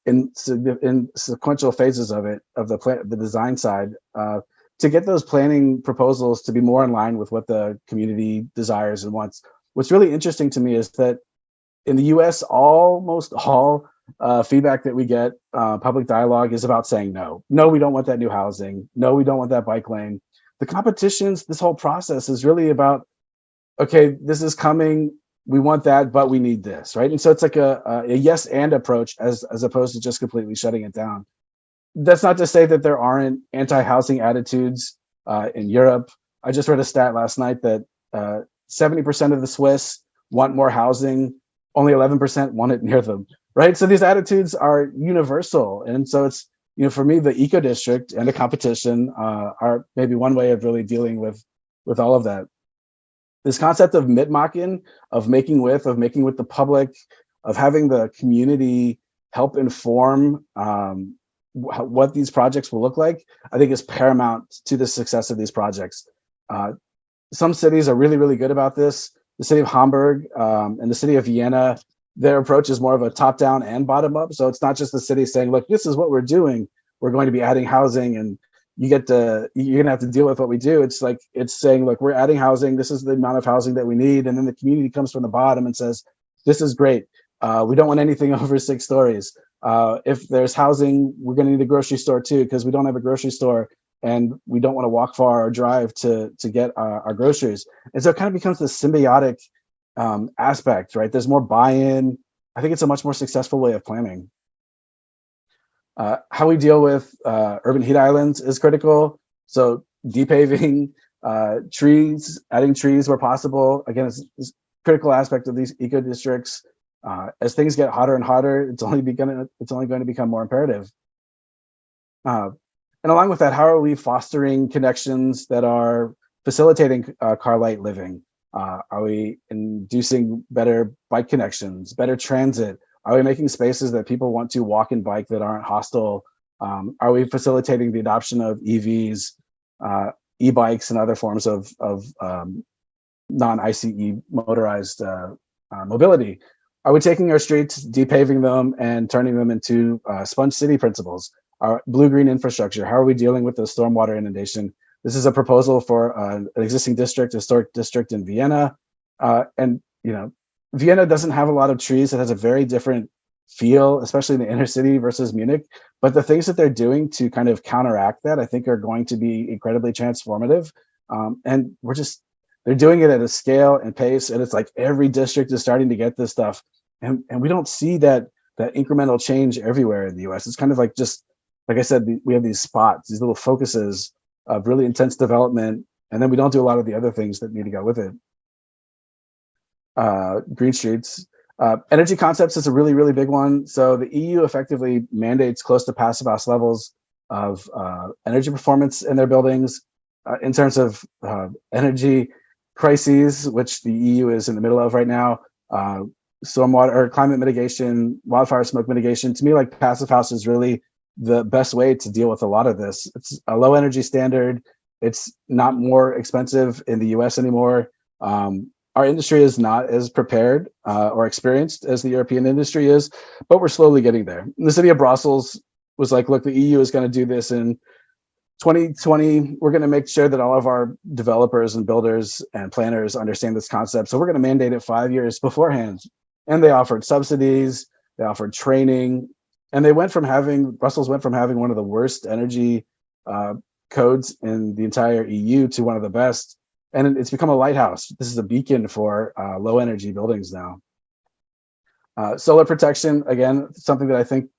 in sequential phases of it, of the design side, to get those planning proposals to be more in line with what the community desires and wants. What's really interesting to me is that in the US, almost all feedback that we get, public dialogue is about saying no. No, we don't want that new housing. No, we don't want that bike lane. The competitions, this whole process is really about, okay, this is coming. We want that, but we need this, right? And so it's like a yes and approach as opposed to just completely shutting it down. That's not to say that there aren't anti-housing attitudes in Europe. I just read a stat last night that 70% of the Swiss want more housing, only 11% want it near them, right? So these attitudes are universal. And so it's, for me, the eco district and the competition are maybe one way of really dealing with all of that. This concept of mitmachen, of making with the public, of having the community help inform what these projects will look like, I think is paramount to the success of these projects. Some cities are really, really good about this. The city of Hamburg and the city of Vienna, their approach is more of a top-down and bottom-up. So it's not just the city saying, look, this is what we're doing. We're going to be adding housing and you're gonna have to deal with what we do. It's like, it's saying, look, we're adding housing. This is the amount of housing that we need. And then the community comes from the bottom and says, this is great. We don't want anything over 6 stories. If there's housing, we're gonna need a grocery store too, because we don't have a grocery store and we don't want to walk far or drive to get our groceries. And so it kind of becomes this symbiotic aspect, right? There's more buy-in. I think it's a much more successful way of planning. How we deal with urban heat islands is critical. So depaving, trees, adding trees where possible. Again, it's a critical aspect of these eco districts. As things get hotter and hotter, it's only going to become more imperative. And along with that, how are we fostering connections that are facilitating car-lite living? Are we inducing better bike connections, better transit? Are we making spaces that people want to walk and bike that aren't hostile? Are we facilitating the adoption of EVs, e-bikes, and other forms of non-ICE motorized mobility? Are we taking our streets, depaving them, and turning them into sponge city principles? Our blue-green infrastructure, how are we dealing with the stormwater inundation? This is a proposal for an existing district, historic district in Vienna. And, Vienna doesn't have a lot of trees. It has a very different feel, especially in the inner city versus Munich. But the things that they're doing to kind of counteract that, I think, are going to be incredibly transformative. And they're doing it at a scale and pace. And it's like every district is starting to get this stuff. And we don't see that incremental change everywhere in the US. It's kind of like, just like I said, we have these spots, these little focuses of really intense development. And then we don't do a lot of the other things that need to go with it. Green streets. Energy concepts is a really, really big one. So the EU effectively mandates close to passivhaus levels of energy performance in their buildings. In terms of energy crises, which the EU is in the middle of right now, stormwater or climate mitigation, wildfire smoke mitigation, to me, like passivhaus is really the best way to deal with a lot of this. It's a low energy standard. It's not more expensive in the US anymore. Our industry is not as prepared or experienced as the European industry is, but we're slowly getting there. And the city of Brussels was like, look, the EU is going to do this in 2020. We're going to make sure that all of our developers and builders and planners understand this concept. So we're going to mandate it 5 years beforehand. And they offered subsidies, they offered training, and Brussels went from having one of the worst energy codes in the entire EU to one of the best. And it's become a lighthouse. This is a beacon for low energy buildings now. Solar protection, again, something that I think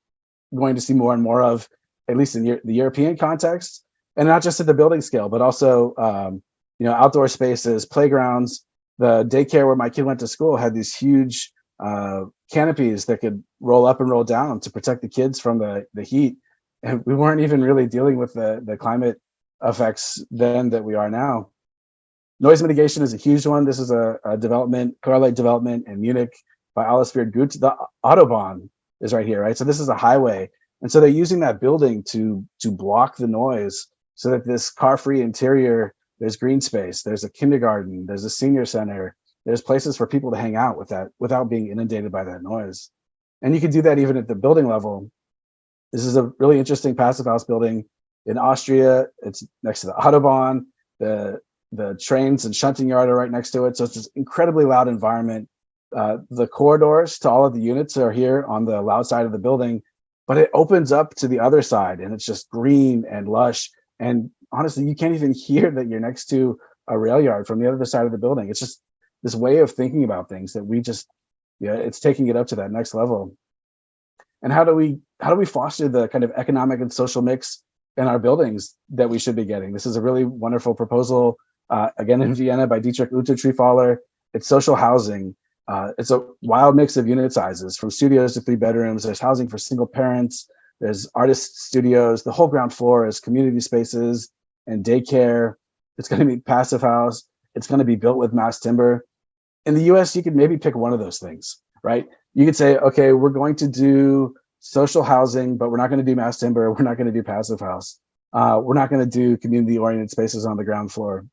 I'm going to see more and more of, at least in the European context, and not just at the building scale, but also outdoor spaces, playgrounds. The daycare where my kid went to school had these huge canopies that could roll up and roll down to protect the kids from the heat. And we weren't even really dealing with the climate effects then that we are now. Noise mitigation is a huge one. This is a development, car-lite development in Munich by Alles wird gut. The Autobahn is right here, right? So this is a highway. And so they're using that building to block the noise so that this car-free interior, there's green space, there's a kindergarten, there's a senior center, there's places for people to hang out without being inundated by that noise. And you can do that even at the building level. This is a really interesting passivhaus building in Austria. It's next to the Autobahn. The trains and shunting yard are right next to it. So it's this incredibly loud environment. The corridors to all of the units are here on the loud side of the building, but it opens up to the other side and it's just green and lush. And honestly, you can't even hear that you're next to a rail yard from the other side of the building. It's just this way of thinking about things that we just, yeah, it's taking it up to that next level. And how do we foster the kind of economic and social mix in our buildings that we should be getting? This is a really wonderful proposal, again in Vienna by Dietrich Untertriefaller. It's social housing. It's a wild mix of unit sizes, from studios to 3 bedrooms. There's housing for single parents. There's artist studios. The whole ground floor is community spaces and daycare. It's going to be passive house. It's going to be built with mass timber. In the US, you could maybe pick one of those things, right? You could say, okay, we're going to do social housing, but we're not going to do mass timber. We're not going to do passive house. We're not going to do community-oriented spaces on the ground floor.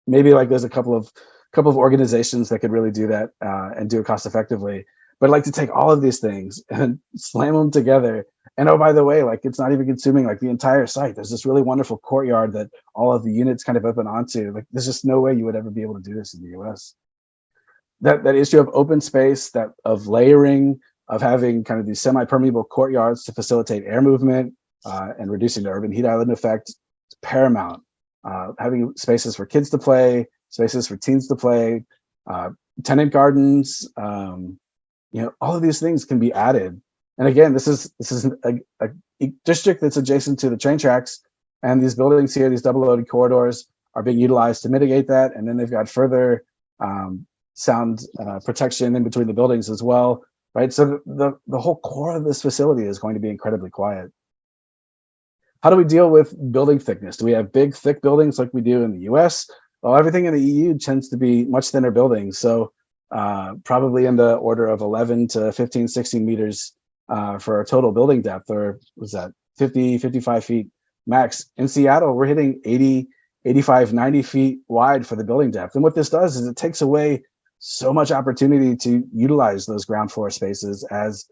Maybe like there's a couple of organizations that could really do that and do it cost effectively. But I'd like to take all of these things and slam them together. And oh, by the way, like it's not even consuming like the entire site. There's this really wonderful courtyard that all of the units kind of open onto. Like there's just no way you would ever be able to do this in the US. That issue of open space, that of layering, of having kind of these semi-permeable courtyards to facilitate air movement and reducing the urban heat island effect, is paramount. Having spaces for kids to play, spaces for teens to play, tenant gardens, all of these things can be added. And again, this is a district that's adjacent to the train tracks, and these buildings here, these double loaded corridors, are being utilized to mitigate that. And then they've got further sound protection in between the buildings as well, right? So the whole core of this facility is going to be incredibly quiet. How do we deal with building thickness? Do we have big, thick buildings like we do in the US? Well, everything in the EU tends to be much thinner buildings. So probably in the order of 11 to 15, 16 meters for a total building depth, or was that 50, 55 feet max. In Seattle, we're hitting 80, 85, 90 feet wide for the building depth. And what this does is it takes away so much opportunity to utilize those ground floor spaces as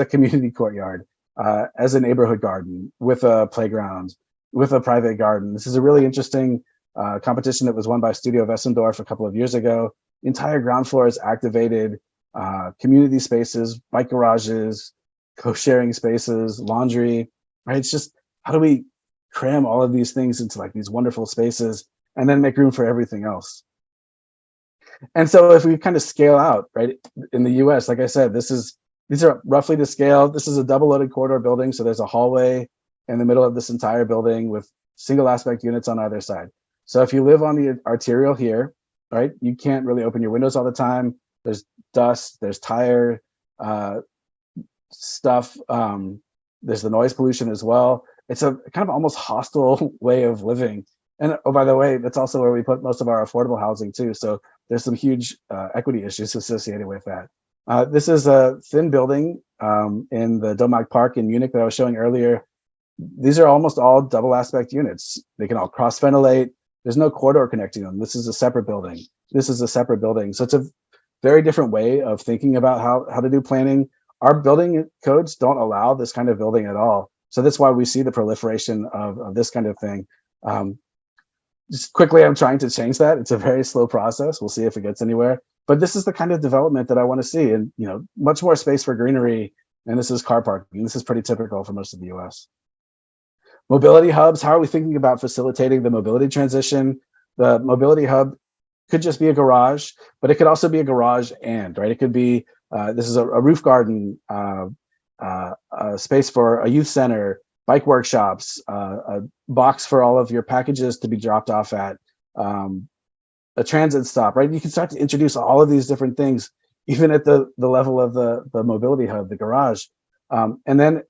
a community courtyard, as a neighborhood garden, with a playground, with a private garden. This is a really interesting competition that was won by Studio Wessendorf a couple of years ago. The entire ground floor is activated, community spaces, bike garages, co-sharing spaces, laundry, right? It's just, how do we cram all of these things into like these wonderful spaces and then make room for everything else? And so if we kind of scale out, right, in the US, like I said, these are roughly to scale. This is a double loaded corridor building. So there's a hallway in the middle of this entire building with single aspect units on either side. So if you live on the arterial here, right, you can't really open your windows all the time. There's dust, there's tire stuff. There's the noise pollution as well. It's a kind of almost hostile way of living. And oh, by the way, that's also where we put most of our affordable housing too. So there's some huge equity issues associated with that. This is a thin building in the Domag Park in Munich that I was showing earlier. These are almost all double aspect units. They can all cross ventilate. There's no corridor connecting them. This is a separate building. This is a separate building. So it's a very different way of thinking about how to do planning. Our building codes don't allow this kind of building at all. So that's why we see the proliferation of this kind of thing. Just quickly, I'm trying to change that. It's a very slow process. We'll see if it gets anywhere. But this is the kind of development that I want to see, and much more space for greenery. And this is car parking. This is pretty typical for most of the US. Mobility hubs. How are we thinking about facilitating the mobility transition? The mobility hub could just be a garage, but it could also be a garage right? It could be, this is a roof garden, a space for a youth center, bike workshops, a box for all of your packages to be dropped off at, a transit stop, right? You can start to introduce all of these different things, even at the level of the mobility hub, the garage. And then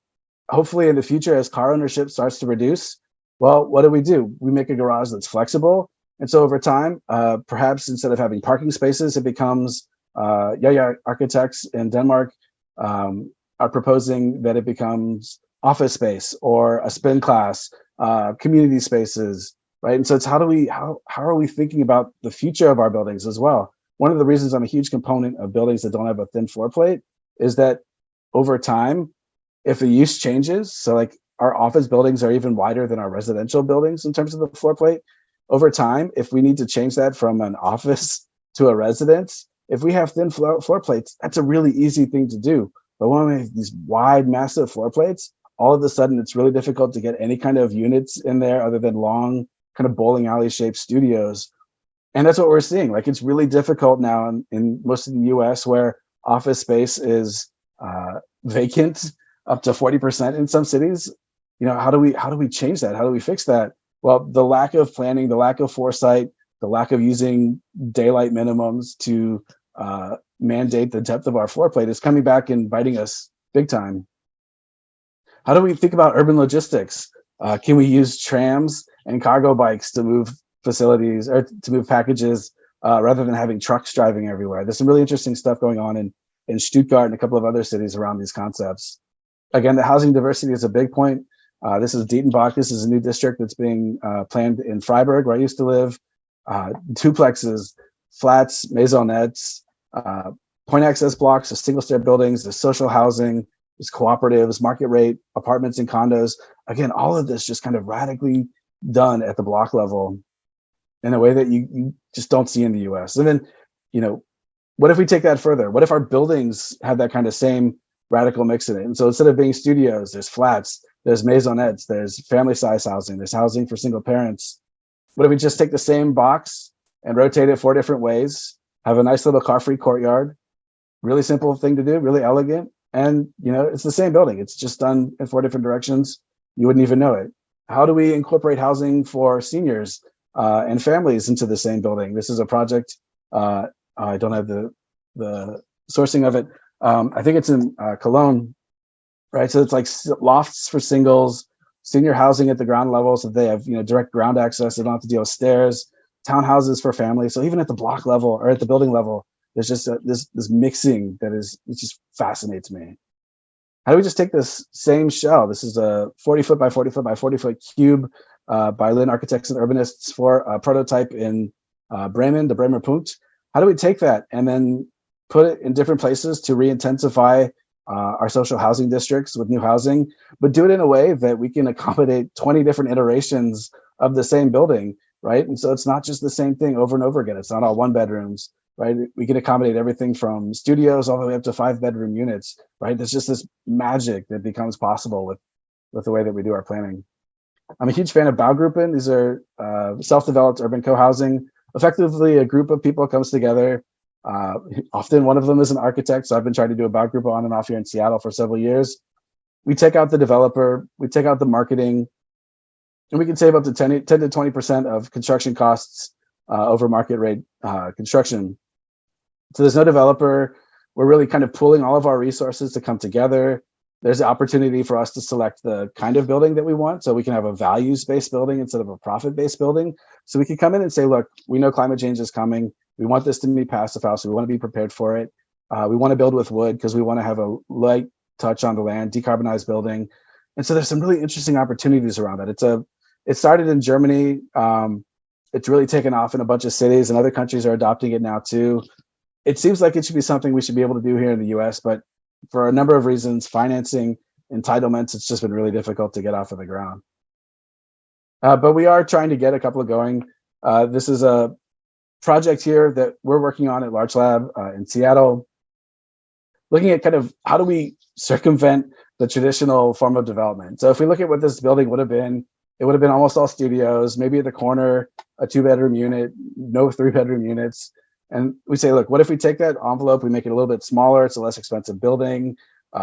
hopefully in the future, as car ownership starts to reduce, well, what do? We make a garage that's flexible. And so over time, perhaps instead of having parking spaces, it becomes, architects in Denmark are proposing that it becomes office space or a spin class, community spaces, right? And so it's how are we thinking about the future of our buildings as well? One of the reasons I'm a huge component of buildings that don't have a thin floor plate is that over time, if the use changes, so like our office buildings are even wider than our residential buildings in terms of the floor plate. Over time, if we need to change that from an office to a residence, if we have thin floor plates, that's a really easy thing to do. But when we have these wide, massive floor plates, all of a sudden it's really difficult to get any kind of units in there other than long, kind of bowling alley shaped studios. And that's what we're seeing. Like, it's really difficult now in most of the US, where office space is vacant up to 40% in some cities. How do we change that? How do we fix that? Well, the lack of planning, the lack of foresight, the lack of using daylight minimums to mandate the depth of our floor plate is coming back and biting us big time. How do we think about urban logistics? Can we use trams and cargo bikes to move facilities or to move packages rather than having trucks driving everywhere? There's some really interesting stuff going on in Stuttgart and a couple of other cities around these concepts. Again, the housing diversity is a big point. This is Dietenbach. This is a new district that's being planned in Freiburg, where I used to live. Duplexes, flats, maisonettes, point access blocks, there's single stair buildings, there's social housing, there's cooperatives, market rate, apartments and condos. Again, all of this just kind of radically done at the block level in a way that you just don't see in the US. And then, what if we take that further? What if our buildings have that kind of same radical mix in it? And so instead of being studios, there's flats, there's maisonettes, there's family size housing, there's housing for single parents. What if we just take the same box and rotate it 4 different ways, have a nice little car-free courtyard? Really simple thing to do, really elegant. And, it's the same building. It's just done in 4 different directions. You wouldn't even know it. How do we incorporate housing for seniors and families into the same building? This is a project. I don't have the sourcing of it. I think it's in Cologne, right? So it's like lofts for singles, senior housing at the ground level, so they have direct ground access. They don't have to deal with stairs. Townhouses for families. So even at the block level or at the building level, there's just this mixing that it just fascinates me. How do we just take this same shell? This is a 40 foot by 40 foot by 40 foot cube by Lynn Architects and Urbanists for a prototype in Bremen, the Bremer Punkt. How do we take that and then put it in different places to re-intensify our social housing districts with new housing, but do it in a way that we can accommodate 20 different iterations of the same building, right? And so it's not just the same thing over and over again. It's not all 1 bedrooms, right? We can accommodate everything from studios all the way up to 5 bedroom units, right? There's just this magic that becomes possible with the way that we do our planning. I'm a huge fan of baugruppen. These are self-developed urban co-housing. Effectively, a group of people comes together. Often one of them is an architect. So I've been trying to do a baugruppe on and off here in Seattle for several years. We take out the developer, we take out the marketing, and we can save up to 10 to 20% of construction costs over market rate construction. So there's no developer. We're really kind of pooling all of our resources to come together. There's the opportunity for us to select the kind of building that we want. So we can have a values-based building instead of a profit-based building. So we can come in and say, look, we know climate change is coming. We want this to be passivhaus. We want to be prepared for it. We want to build with wood because we want to have a light touch on the land, decarbonized building. And so there's some really interesting opportunities around that. It started in Germany. It's really taken off in a bunch of cities, and other countries are adopting it now too. It seems like it should be something we should be able to do here in the US, but for a number of reasons, financing, entitlements, it's just been really difficult to get off of the ground. But we are trying to get a couple of going. This is a project here that we're working on at Large Lab in Seattle, looking at kind of how do we circumvent the traditional form of development. So if we look at what this building would have been, it would have been almost all studios, maybe at the corner, a 2-bedroom unit, no 3-bedroom units. And we say, look, what if we take that envelope, we make it a little bit smaller, it's a less expensive building,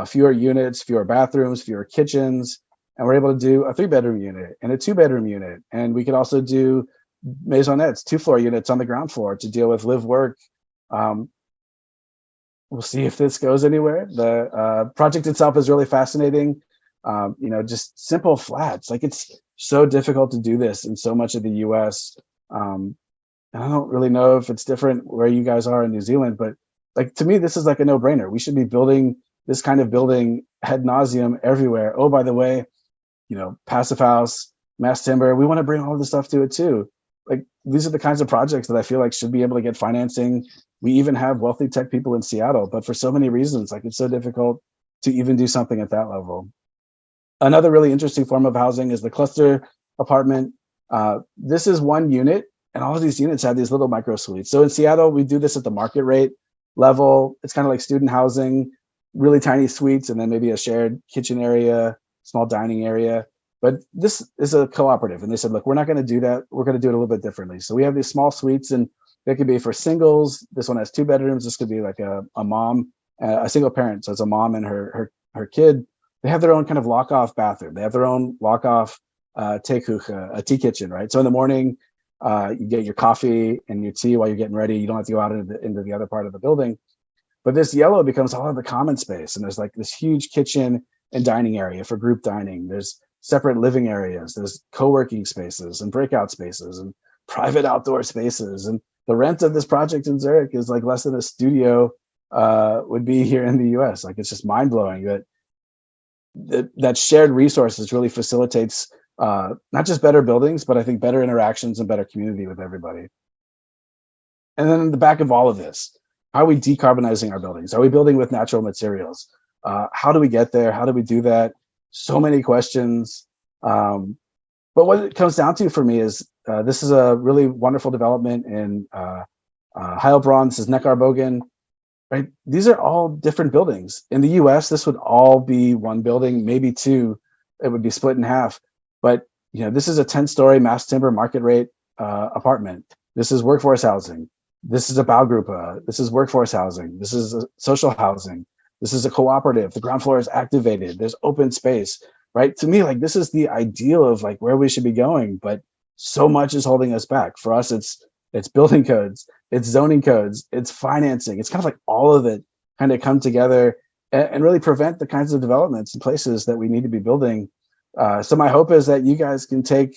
fewer units, fewer bathrooms, fewer kitchens, and we're able to do a 3-bedroom unit and a 2-bedroom unit. And we could also do maisonettes, 2-floor units on the ground floor to deal with live work. We'll see if this goes anywhere. The project itself is really fascinating. Just simple flats. Like, it's so difficult to do this in so much of the US. And I don't really know if it's different where you guys are in New Zealand, but like, to me, this is like a no-brainer. We should be building this kind of building ad nauseum everywhere. Oh, by the way, passivhaus, mass timber, we want to bring all this stuff to it too. Like, these are the kinds of projects that I feel like should be able to get financing. We even have wealthy tech people in Seattle, but for so many reasons, like, it's so difficult to even do something at that level. Another really interesting form of housing is the cluster apartment. This is one unit, and all of these units have these little micro suites. So in Seattle, we do this at the market rate. level. It's kind of like student housing, really tiny suites, and then maybe a shared kitchen area, small dining area. But this is a cooperative, and they said, look, we're not going to do that. We're going to do it a little bit differently. So we have these small suites, and they could be for singles. This one has 2 bedrooms. This could be like a mom, a single parent. So it's a mom and her kid. They have their own kind of lock-off bathroom. They have their own lock-off teeküche, a tea kitchen, right? So in the morning, you get your coffee and your tea while you're getting ready. You don't have to go out into the other part of the building. But this yellow becomes all of the common space. And there's like this huge kitchen and dining area for group dining. There's separate living areas. There's co-working spaces and breakout spaces and private outdoor spaces. And the rent of this project in Zurich is like less than a studio would be here in the US. Like, it's just mind blowing that shared resources really facilitates not just better buildings, but I think better interactions and better community with everybody. And then in the back of all of this, how are we decarbonizing our buildings? Are we building with natural materials? How do we get there? How do we do that? So many questions. But what it comes down to for me is this is a really wonderful development in Heilbronn. This is Neckarbogen. Right? These are all different buildings. In the US, this would all be one building, maybe 2. It would be split in half. But this is a 10-story mass timber market rate apartment. This is workforce housing. This is a baugruppe. This is workforce housing. This is a social housing. This is a cooperative. The ground floor is activated. There's open space, right? To me, like, this is the ideal of like where we should be going, but so much is holding us back. For us, it's building codes, it's zoning codes, it's financing. It's kind of like all of it kind of come together and really prevent the kinds of developments and places that we need to be building. So my hope is that you guys can take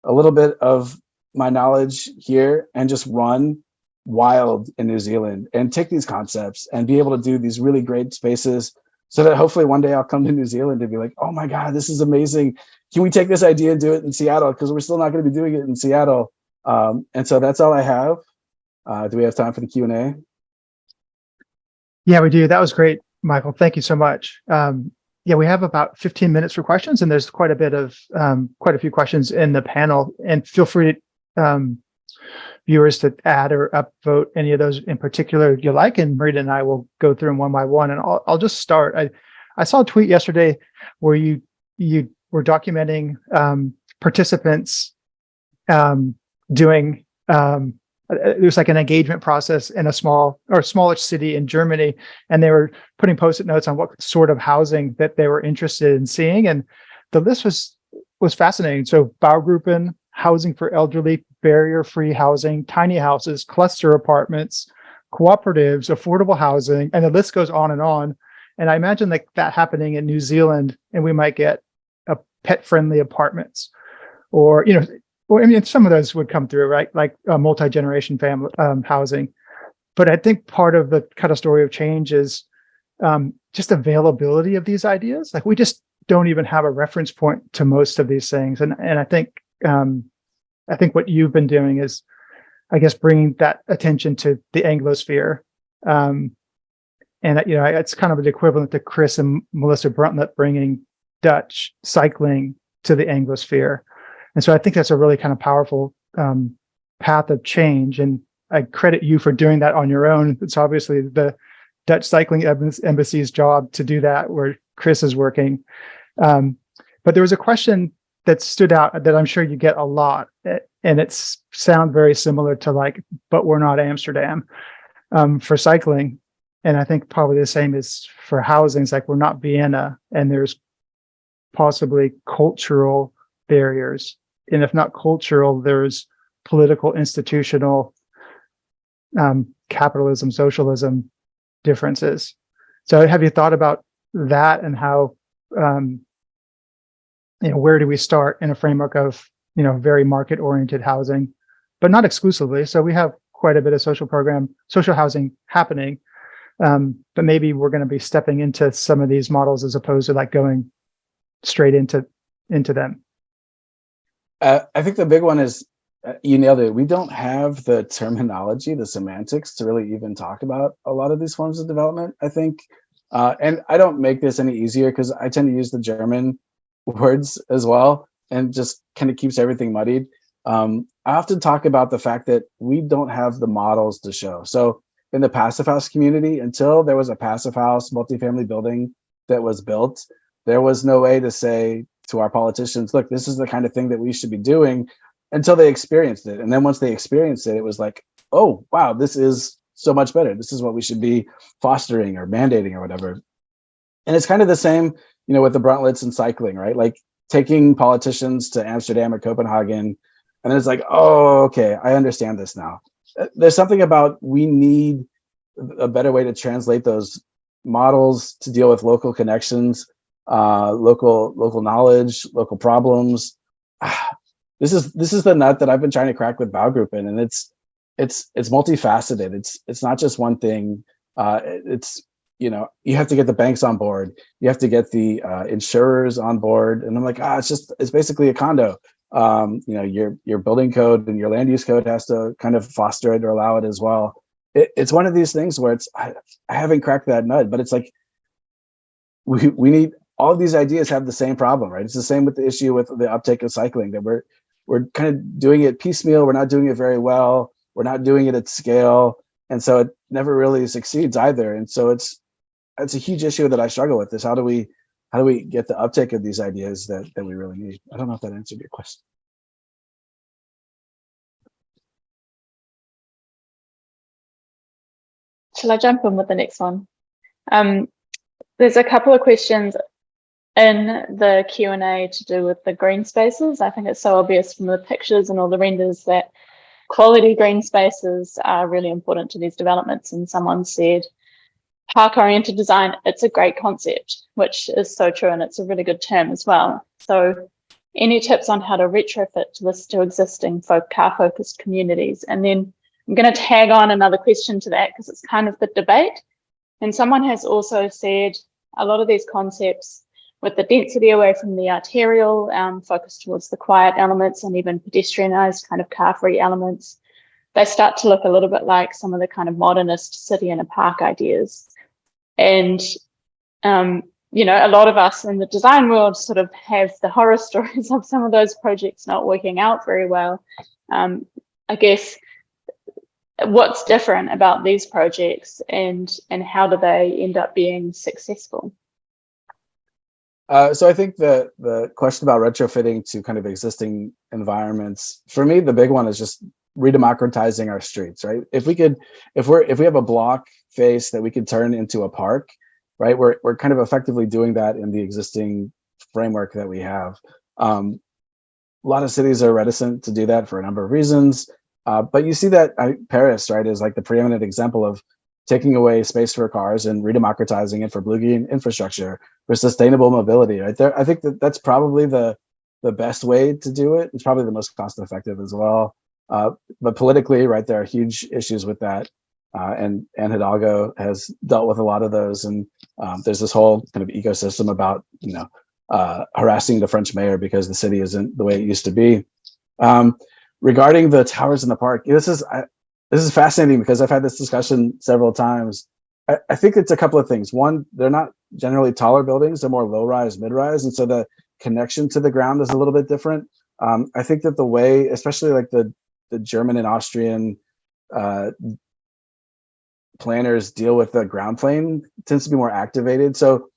a little bit of my knowledge here and just run wild in New Zealand and take these concepts and be able to do these really great spaces, so that hopefully one day I'll come to New Zealand and be like, oh my God, this is amazing. Can we take this idea and do it in Seattle? Because we're still not going to be doing it in Seattle. And so that's all I have. Do we have time for the Q&A? Yeah, we do. That was great, Michael. Thank you so much. Yeah, we have about 15 minutes for questions, and there's quite a few questions in the panel. And feel free to viewers to add or upvote any of those in particular you like, and Marita and I will go through them one by one. And I'll just start. I saw a tweet yesterday where you were documenting participants doing it was like an engagement process in a smallish city in Germany, and they were putting post-it notes on what sort of housing that they were interested in seeing, and the list was fascinating. So baugruppen, housing for elderly, barrier-free housing, tiny houses, cluster apartments, cooperatives, affordable housing, and the list goes on and on. And I imagine like that happening in New Zealand, and we might get a pet-friendly apartments, or I mean, some of those would come through, right? Like multi-generation family housing. But I think part of the kind of story of change is just availability of these ideas. Like, we just don't even have a reference point to most of these things. And I think what you've been doing is, I guess, bringing that attention to the Anglosphere. And it's kind of the equivalent to Chris and Melissa Bruntlett bringing Dutch cycling to the Anglosphere. And so I think that's a really kind of powerful path of change. And I credit you for doing that on your own. It's obviously the Dutch Cycling Embassy's job to do that, where Chris is working. But there was a question that stood out that I'm sure you get a lot, and it sounds very similar to like, but we're not Amsterdam for cycling. And I think probably the same is for housing. It's like, we're not Vienna, and there's possibly cultural barriers. And if not cultural, there's political, institutional, capitalism, socialism differences. So have you thought about that, and how, where do we start in a framework of, very market-oriented housing, but not exclusively. So we have quite a bit of social housing happening, but maybe we're going to be stepping into some of these models as opposed to like going straight into them. I think the big one is, you nailed it. We don't have the terminology, the semantics to really even talk about a lot of these forms of development, I think. And I don't make this any easier because I tend to use the German words as well, and just kind of keeps everything muddied. I often talk about the fact that we don't have the models to show. So in the passive house community, until there was a passive house multifamily building that was built, there was no way to say to our politicians, look, this is the kind of thing that we should be doing, until they experienced it. And then once they experienced it, it was like, oh, wow, this is so much better. This is what we should be fostering or mandating or whatever. And it's kind of the same, with the Bruntlets and cycling, right? Like taking politicians to Amsterdam or Copenhagen, and then it's like, oh, okay, I understand this now. There's something about, we need a better way to translate those models to deal with local connections, local knowledge, local problems. This is the nut that I've been trying to crack with baugruppen, and it's multifaceted. It's not just one thing. You have to get the banks on board. You have to get the insurers on board. And I'm like, it's basically a condo. Your building code and your land use code has to kind of foster it or allow it as well. It's one of these things where I haven't cracked that nut, but it's like, we need, all of these ideas have the same problem, right? It's the same with the issue with the uptake of cycling, that we're kind of doing it piecemeal. We're not doing it very well. We're not doing it at scale. And so it never really succeeds either. And so it's a huge issue that I struggle with, is how do we get the uptake of these ideas that we really need? I don't know if that answered your question. Shall I jump in with the next one? There's a couple of questions in the Q&A to do with the green spaces. I think it's so obvious from the pictures and all the renders that quality green spaces are really important to these developments. And someone said, park-oriented design, it's a great concept, which is so true, and it's a really good term as well. So any tips on how to retrofit this to existing car-focused communities? And then I'm going to tag on another question to that, because it's kind of the debate. And someone has also said a lot of these concepts, with the density away from the arterial, focused towards the quiet elements and even pedestrianized kind of car-free elements, they start to look a little bit like some of the kind of modernist city in a park ideas. And, a lot of us in the design world sort of have the horror stories of some of those projects not working out very well. I guess, what's different about these projects, and how do they end up being successful? So I think the question about retrofitting to kind of existing environments, for me, the big one is just redemocratizing our streets, right? If we have a block face that we could turn into a park, right? We're kind of effectively doing that in the existing framework that we have. A lot of cities are reticent to do that for a number of reasons. But you see that Paris, right, is like the preeminent example of taking away space for cars and redemocratizing it for blue-green infrastructure, for sustainable mobility, right there. I think that's probably the best way to do it. It's probably the most cost-effective as well. But politically, right, there are huge issues with that. And Hidalgo has dealt with a lot of those. And there's this whole kind of ecosystem about, harassing the French mayor because the city isn't the way it used to be. Regarding the towers in the park, this is fascinating, because I've had this discussion several times. I think it's a couple of things. One, they're not generally taller buildings; they're more low-rise, mid-rise, and so the connection to the ground is a little bit different. I think that the way, especially like the German and Austrian planners deal with the ground plane, tends to be more activated. So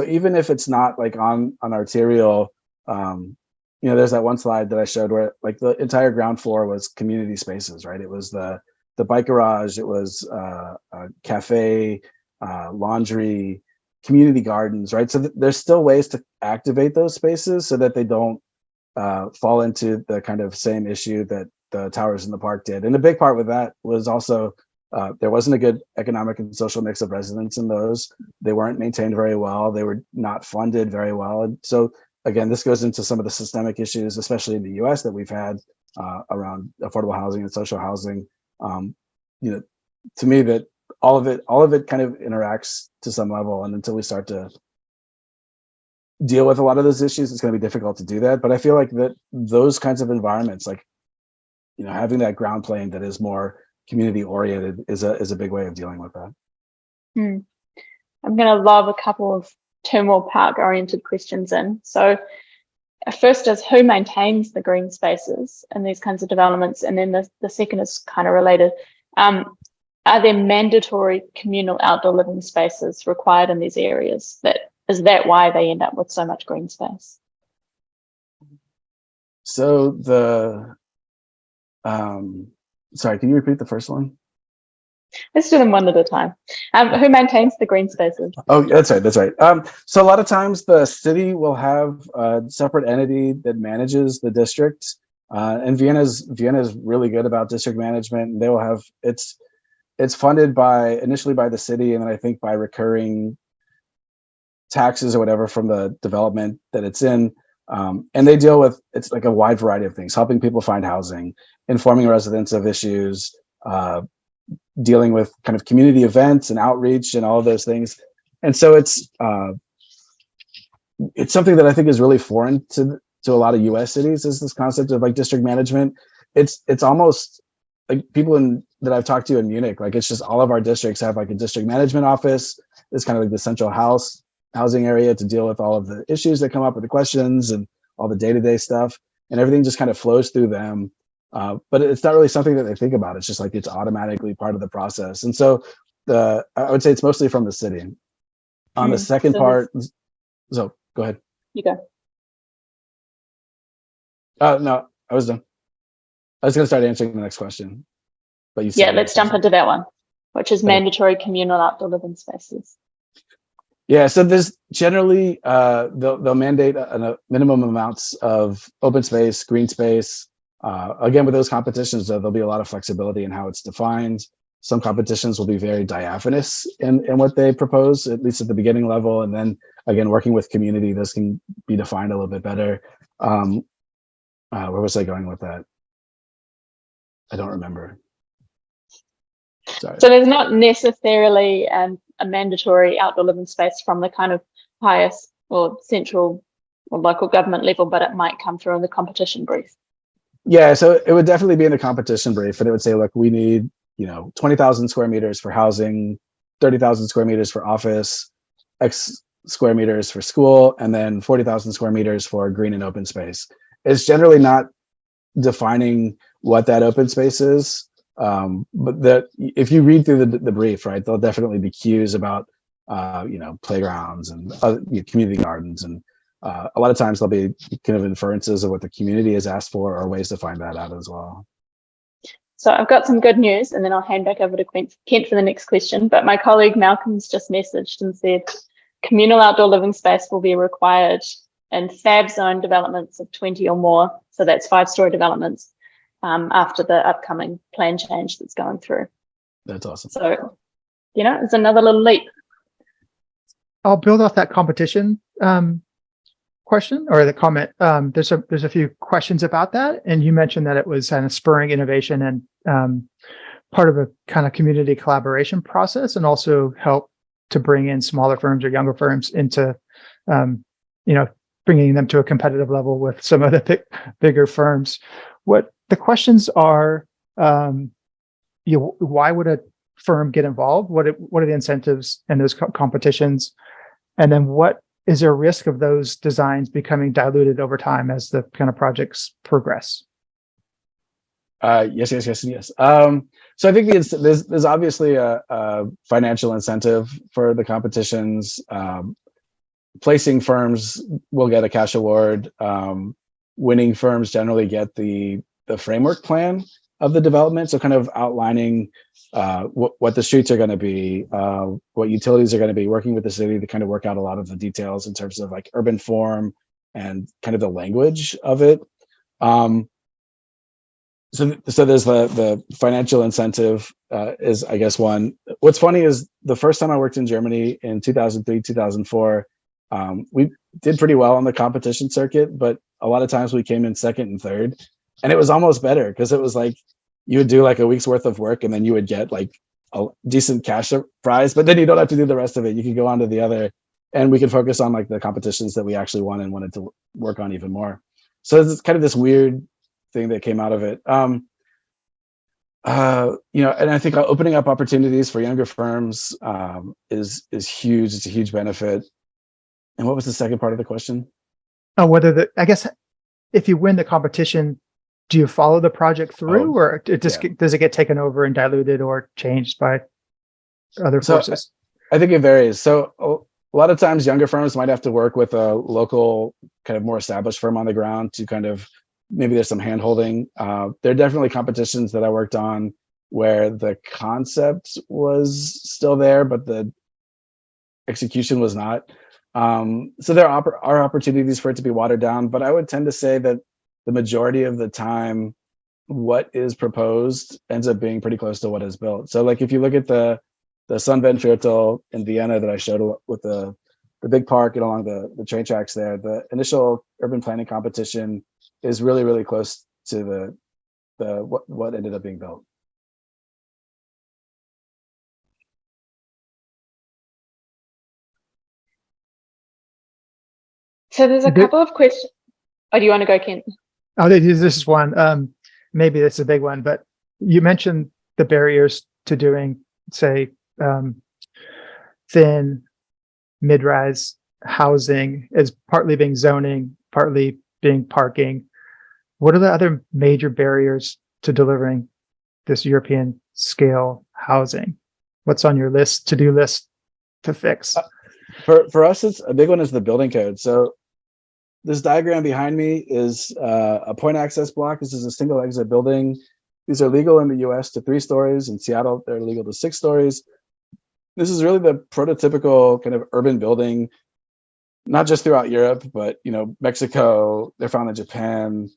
even if it's not like on arterial, there's that one slide that I showed where like the entire ground floor was community spaces, right? It was the bike garage, it was a cafe, laundry, community gardens, right? So there's still ways to activate those spaces so that they don't fall into the kind of same issue that the towers in the park did. And a big part with that was also there wasn't a good economic and social mix of residents in those. They weren't maintained very well. They were not funded very well. And so again, this goes into some of the systemic issues, especially in the US, that we've had around affordable housing and social housing. To me, that all of it kind of interacts to some level. And until we start to deal with a lot of those issues, it's going to be difficult to do that. But I feel like that those kinds of environments, like, having that ground plane that is more community oriented is a big way of dealing with that. I'm going to lob a couple of more park oriented questions in. So first is, who maintains the green spaces in these kinds of developments? And then the second is kind of related. are there mandatory communal outdoor living spaces required in these areas? Is that why they end up with so much green space? So sorry, can you repeat the first one? Let's do them one at a time. Who maintains the green spaces? Oh, that's right. That's right. So a lot of times the city will have a separate entity that manages the district. And Vienna's really good about district management. And they will have it's funded initially by the city, and then I think by recurring taxes or whatever from the development that it's in. And they deal with, it's like a wide variety of things, helping people find housing, informing residents of issues, dealing with kind of community events and outreach and all of those things. And so it's something that I think is really foreign to a lot of US cities, is this concept of like district management. It's almost like people that I've talked to in Munich, like it's just all of our districts have like a district management office. It's kind of like the central housing area to deal with all of the issues that come up with the questions and all the day-to-day stuff, and everything just kind of flows through them. But it's not really something that they think about. It's just like it's automatically part of the process. And so I would say it's mostly from the city. On the second part, so go ahead. You go. No, I was done. I was going to start answering the next question, but you said, yeah, let's jump into that one, which is mandatory communal outdoor living spaces. Yeah, so there's generally they'll mandate a minimum amounts of open space, green space. Again, with those competitions, there'll be a lot of flexibility in how it's defined. Some competitions will be very diaphanous in what they propose, at least at the beginning level, and then again, working with community, this can be defined a little bit better. Where was I going with that? I don't remember. Sorry. So there's not necessarily a mandatory outdoor living space from the kind of highest or central or local government level, but it might come through in the competition brief. Yeah, so it would definitely be in the competition brief, and it would say, look, we need 20,000 square meters for housing, 30,000 square meters for office, X square meters for school, and then 40,000 square meters for green and open space. It's generally not defining what that open space is. But if you read through the brief, right, there'll definitely be cues about playgrounds and community gardens, and a lot of times there'll be kind of inferences of what the community has asked for or ways to find that out as well. So I've got some good news, and then I'll hand back over to Kent for the next question. But my colleague Malcolm's just messaged and said communal outdoor living space will be required in FAB zone developments of 20 or more. So that's 5-story developments after the upcoming plan change that's going through. That's awesome. So, it's another little leap. I'll build off that competition question or the comment. There's a few questions about that, and you mentioned that it was kind of spurring innovation and part of a kind of community collaboration process, and also help to bring in smaller firms or younger firms into bringing them to a competitive level with some of the bigger firms. What the questions are, why would a firm get involved? What are the incentives in those competitions? And then what is there a risk of those designs becoming diluted over time as the kind of projects progress? Yes. So I think there's obviously a financial incentive for the competitions. Placing firms will get a cash award. Winning firms generally get the framework plan of the development, so kind of outlining what the streets are going to be, what utilities are going to be, working with the city to kind of work out a lot of the details in terms of like urban form and kind of the language of it. So there's the financial incentive is, I guess, one. What's funny is the first time I worked in Germany in 2003, 2004, we did pretty well on the competition circuit, but a lot of times we came in second and third, and it was almost better because it was like you would do like a week's worth of work and then you would get like a decent cash prize, but then you don't have to do the rest of it. You can go on to the other, and we could focus on like the competitions that we actually won and wanted to work on even more. So it's kind of this weird thing that came out of it. And I think opening up opportunities for younger firms is huge. It's a huge benefit. And what was the second part of the question? I guess if you win the competition do you follow the project through, Oh, or it just does it get taken over and diluted or changed by other forces? I think it varies. So a lot of times younger firms might have to work with a local kind of more established firm on the ground to kind of, maybe there's some hand holding. There are definitely competitions that I worked on where the concept was still there, but the execution was not. So there are opportunities for it to be watered down, but I would tend to say that the majority of the time, what is proposed ends up being pretty close to what is built. So like if you look at the Sonnenwendviertel in Vienna that I showed with the big park and along the train tracks there, the initial urban planning competition is really, really close to what ended up being built. So there's a couple of questions. Oh, do you want to go, Kent? Oh, this is one. Maybe that's a big one, but you mentioned the barriers to doing, say, thin mid-rise housing as partly being zoning, partly being parking. What are the other major barriers to delivering this European scale housing? What's on your to-do list to fix? For us, it's a big one is the building code. So this diagram behind me is a point access block. This is a single exit building. These are legal in the US to 3 stories. In Seattle, they're legal to 6 stories. This is really the prototypical kind of urban building, not just throughout Europe, but Mexico, they're found in Japan,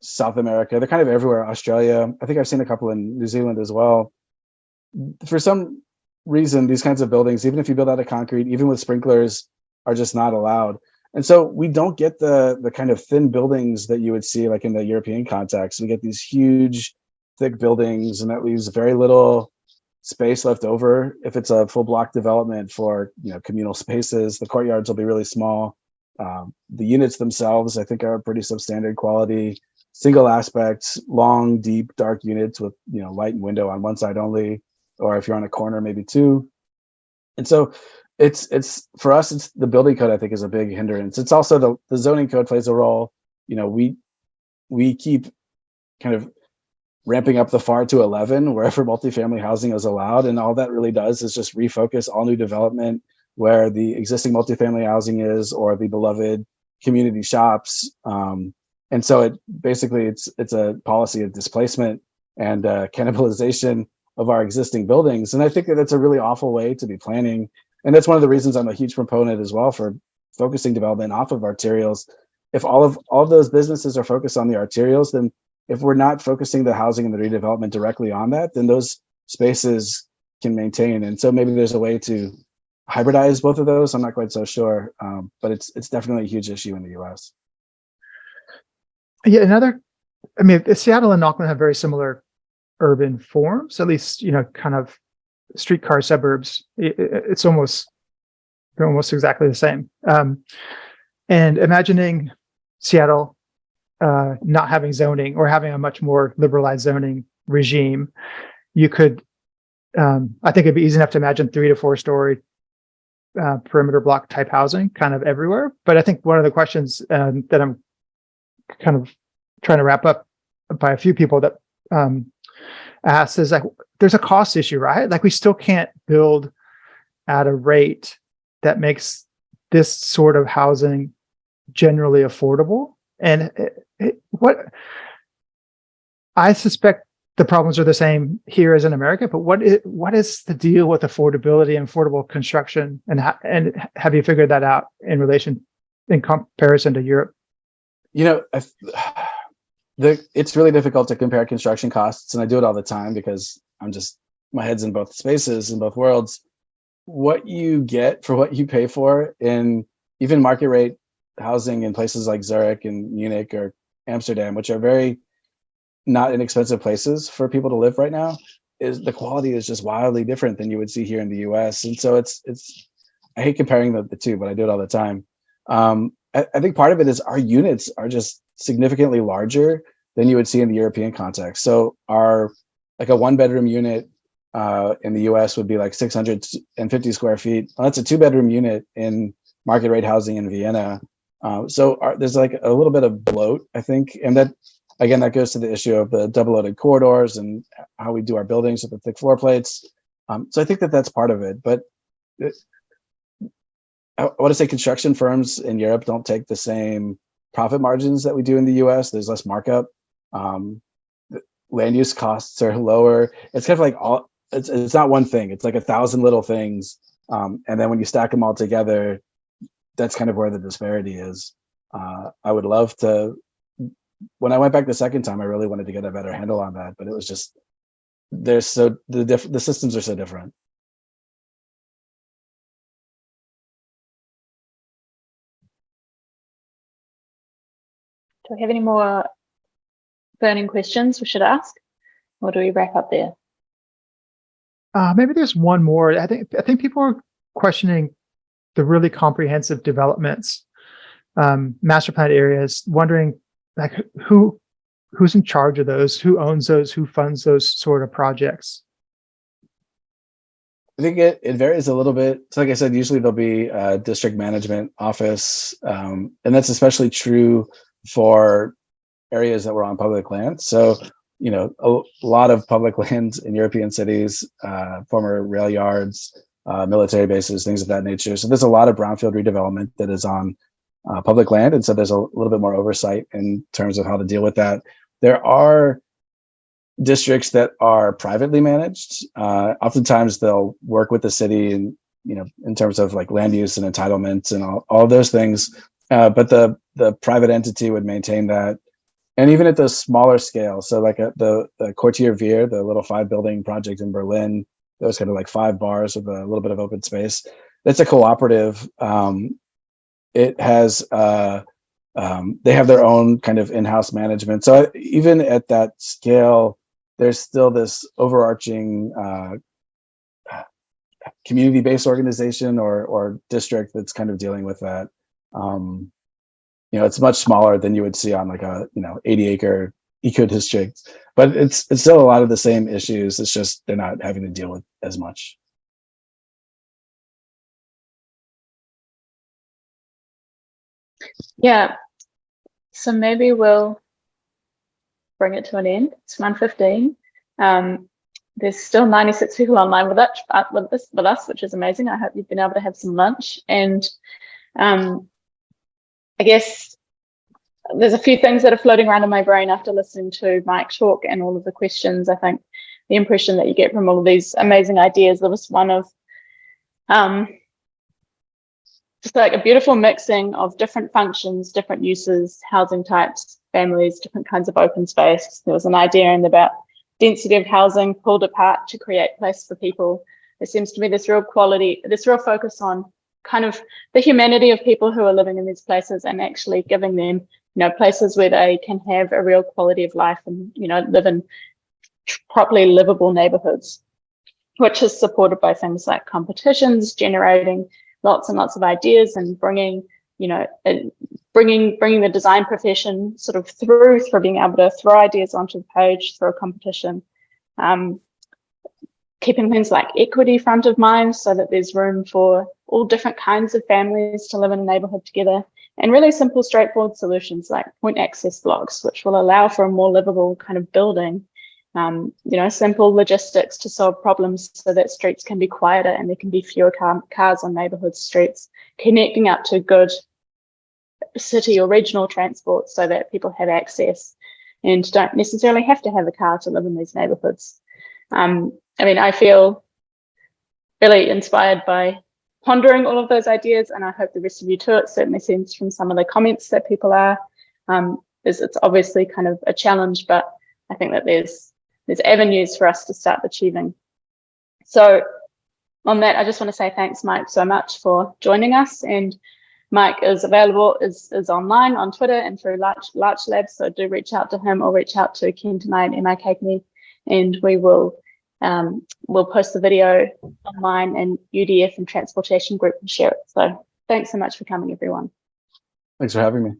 South America, they're kind of everywhere, Australia. I think I've seen a couple in New Zealand as well. For some reason, these kinds of buildings, even if you build out of concrete, even with sprinklers, are just not allowed. And so we don't get the kind of thin buildings that you would see like in the European context. We get these huge, thick buildings, and that leaves very little space left over if it's a full block development for communal spaces. The courtyards will be really small. The units themselves, I think, are pretty substandard quality, single aspects, long, deep, dark units with light and window on one side only, or if you're on a corner, maybe 2. And so it's for us, it's the building code, I think, is a big hindrance. It's also the zoning code plays a role. We keep kind of ramping up the FAR to 11 wherever multifamily housing is allowed, and all that really does is just refocus all new development where the existing multifamily housing is, or the beloved community shops. And so it's a policy of displacement and cannibalization of our existing buildings. And I think that's a really awful way to be planning. And that's one of the reasons I'm a huge proponent as well for focusing development off of arterials. If all of those businesses are focused on the arterials, then if we're not focusing the housing and the redevelopment directly on that, then those spaces can maintain. And so maybe there's a way to hybridize both of those. I'm not quite so sure, but it's definitely a huge issue in the US. Yeah, Seattle and Auckland have very similar urban forms, at least, kind of streetcar suburbs. They're almost exactly the same. And imagining Seattle not having zoning, or having a much more liberalized zoning regime, you could, I think it'd be easy enough to imagine 3 to 4 story perimeter block type housing kind of everywhere. But I think one of the questions that I'm kind of trying to wrap up by a few people that asked is, like, there's a cost issue, right? Like, we still can't build at a rate that makes this sort of housing generally affordable. And what I suspect the problems are the same here as in America, but what is the deal with affordability and affordable construction, and have you figured that out in comparison to Europe? It's really difficult to compare construction costs, and I do it all the time because my head's in both spaces, in both worlds. What you get for what you pay for in even market rate housing in places like Zurich and Munich or Amsterdam, which are very not inexpensive places for people to live right now, is the quality is just wildly different than you would see here in the US. And so it's I hate comparing the two, but I do it all the time. I think part of it is our units are just significantly larger than you would see in the European context. So a 1-bedroom unit in the US would be like 650 square feet. Well, that's a 2-bedroom unit in market rate housing in Vienna. So there's like a little bit of bloat, I think, and that again, that goes to the issue of the double loaded corridors and how we do our buildings with the thick floor plates. So I think that that's part of it. But I want to say construction firms in Europe don't take the same profit margins that we do in the US. There's less markup. Land use costs are lower. It's kind of like it's not one thing. It's like 1,000 little things. And then when you stack them all together, that's kind of where the disparity is. I would love to, when I went back the second time, I really wanted to get a better handle on that, but it was just, the systems are so different. Do we have any more burning questions we should ask, or do we wrap up there? Maybe there's one more. I think people are questioning the really comprehensive developments, master plan areas, wondering like who's in charge of those, who owns those, who funds those sort of projects. I think it varies a little bit. So like I said, usually there'll be a district management office, and that's especially true for areas that were on public land. So, you know, a lot of public land in European cities, former rail yards, military bases, things of that nature. So there's a lot of brownfield redevelopment that is on public land. And so there's a little bit more oversight in terms of how to deal with that. There are districts that are privately managed. Oftentimes they'll work with the city and, you know, in terms of like land use and entitlements and all of those things. But the private entity would maintain that. And even at the smaller scale, so like at the Quartier Vier, the little 5-building project in Berlin, those kind of like 5 bars with a little bit of open space. That's a cooperative. It has, they have their own kind of in-house management. So even at that scale, there's still this overarching community-based organization or district that's kind of dealing with that. You know, it's much smaller than you would see on like a 80-acre eco district, but it's still a lot of the same issues. It's just they're not having to deal with as much. Yeah, so maybe we'll bring it to an end. It's 1:15. There's still 96 people online with us, which is amazing. I hope you've been able to have some lunch. And I guess there's a few things that are floating around in my brain after listening to Mike talk and all of the questions. I think the impression that you get from all of these amazing ideas, there was one of just like a beautiful mixing of different functions, different uses, housing types, families, different kinds of open space. There was an idea in about density of housing pulled apart to create place for people. There seems to be this real focus on kind of the humanity of people who are living in these places and actually giving them, places where they can have a real quality of life and, live in properly livable neighborhoods, which is supported by things like competitions, generating lots and lots of ideas and bringing the design profession sort of through being able to throw ideas onto the page through a competition. Keeping things like equity front of mind so that there's room for all different kinds of families to live in a neighborhood together, and really simple, straightforward solutions like point access blocks, which will allow for a more livable kind of building. Simple logistics to solve problems so that streets can be quieter and there can be fewer cars on neighborhood streets, connecting up to good city or regional transport so that people have access and don't necessarily have to have a car to live in these neighborhoods. I feel really inspired by pondering all of those ideas, and I hope the rest of you too. It certainly seems from some of the comments that people are. It's obviously kind of a challenge, but I think that there's avenues for us to start achieving. So on that, I just want to say thanks, Mike, so much for joining us. And Mike is available, is online on Twitter and through Larch Labs. So do reach out to him or reach out to Kent and I and MRCagney, and we will we'll post the video online, and UDF and Transportation Group will share it. So thanks so much for coming, everyone. Thanks for having me.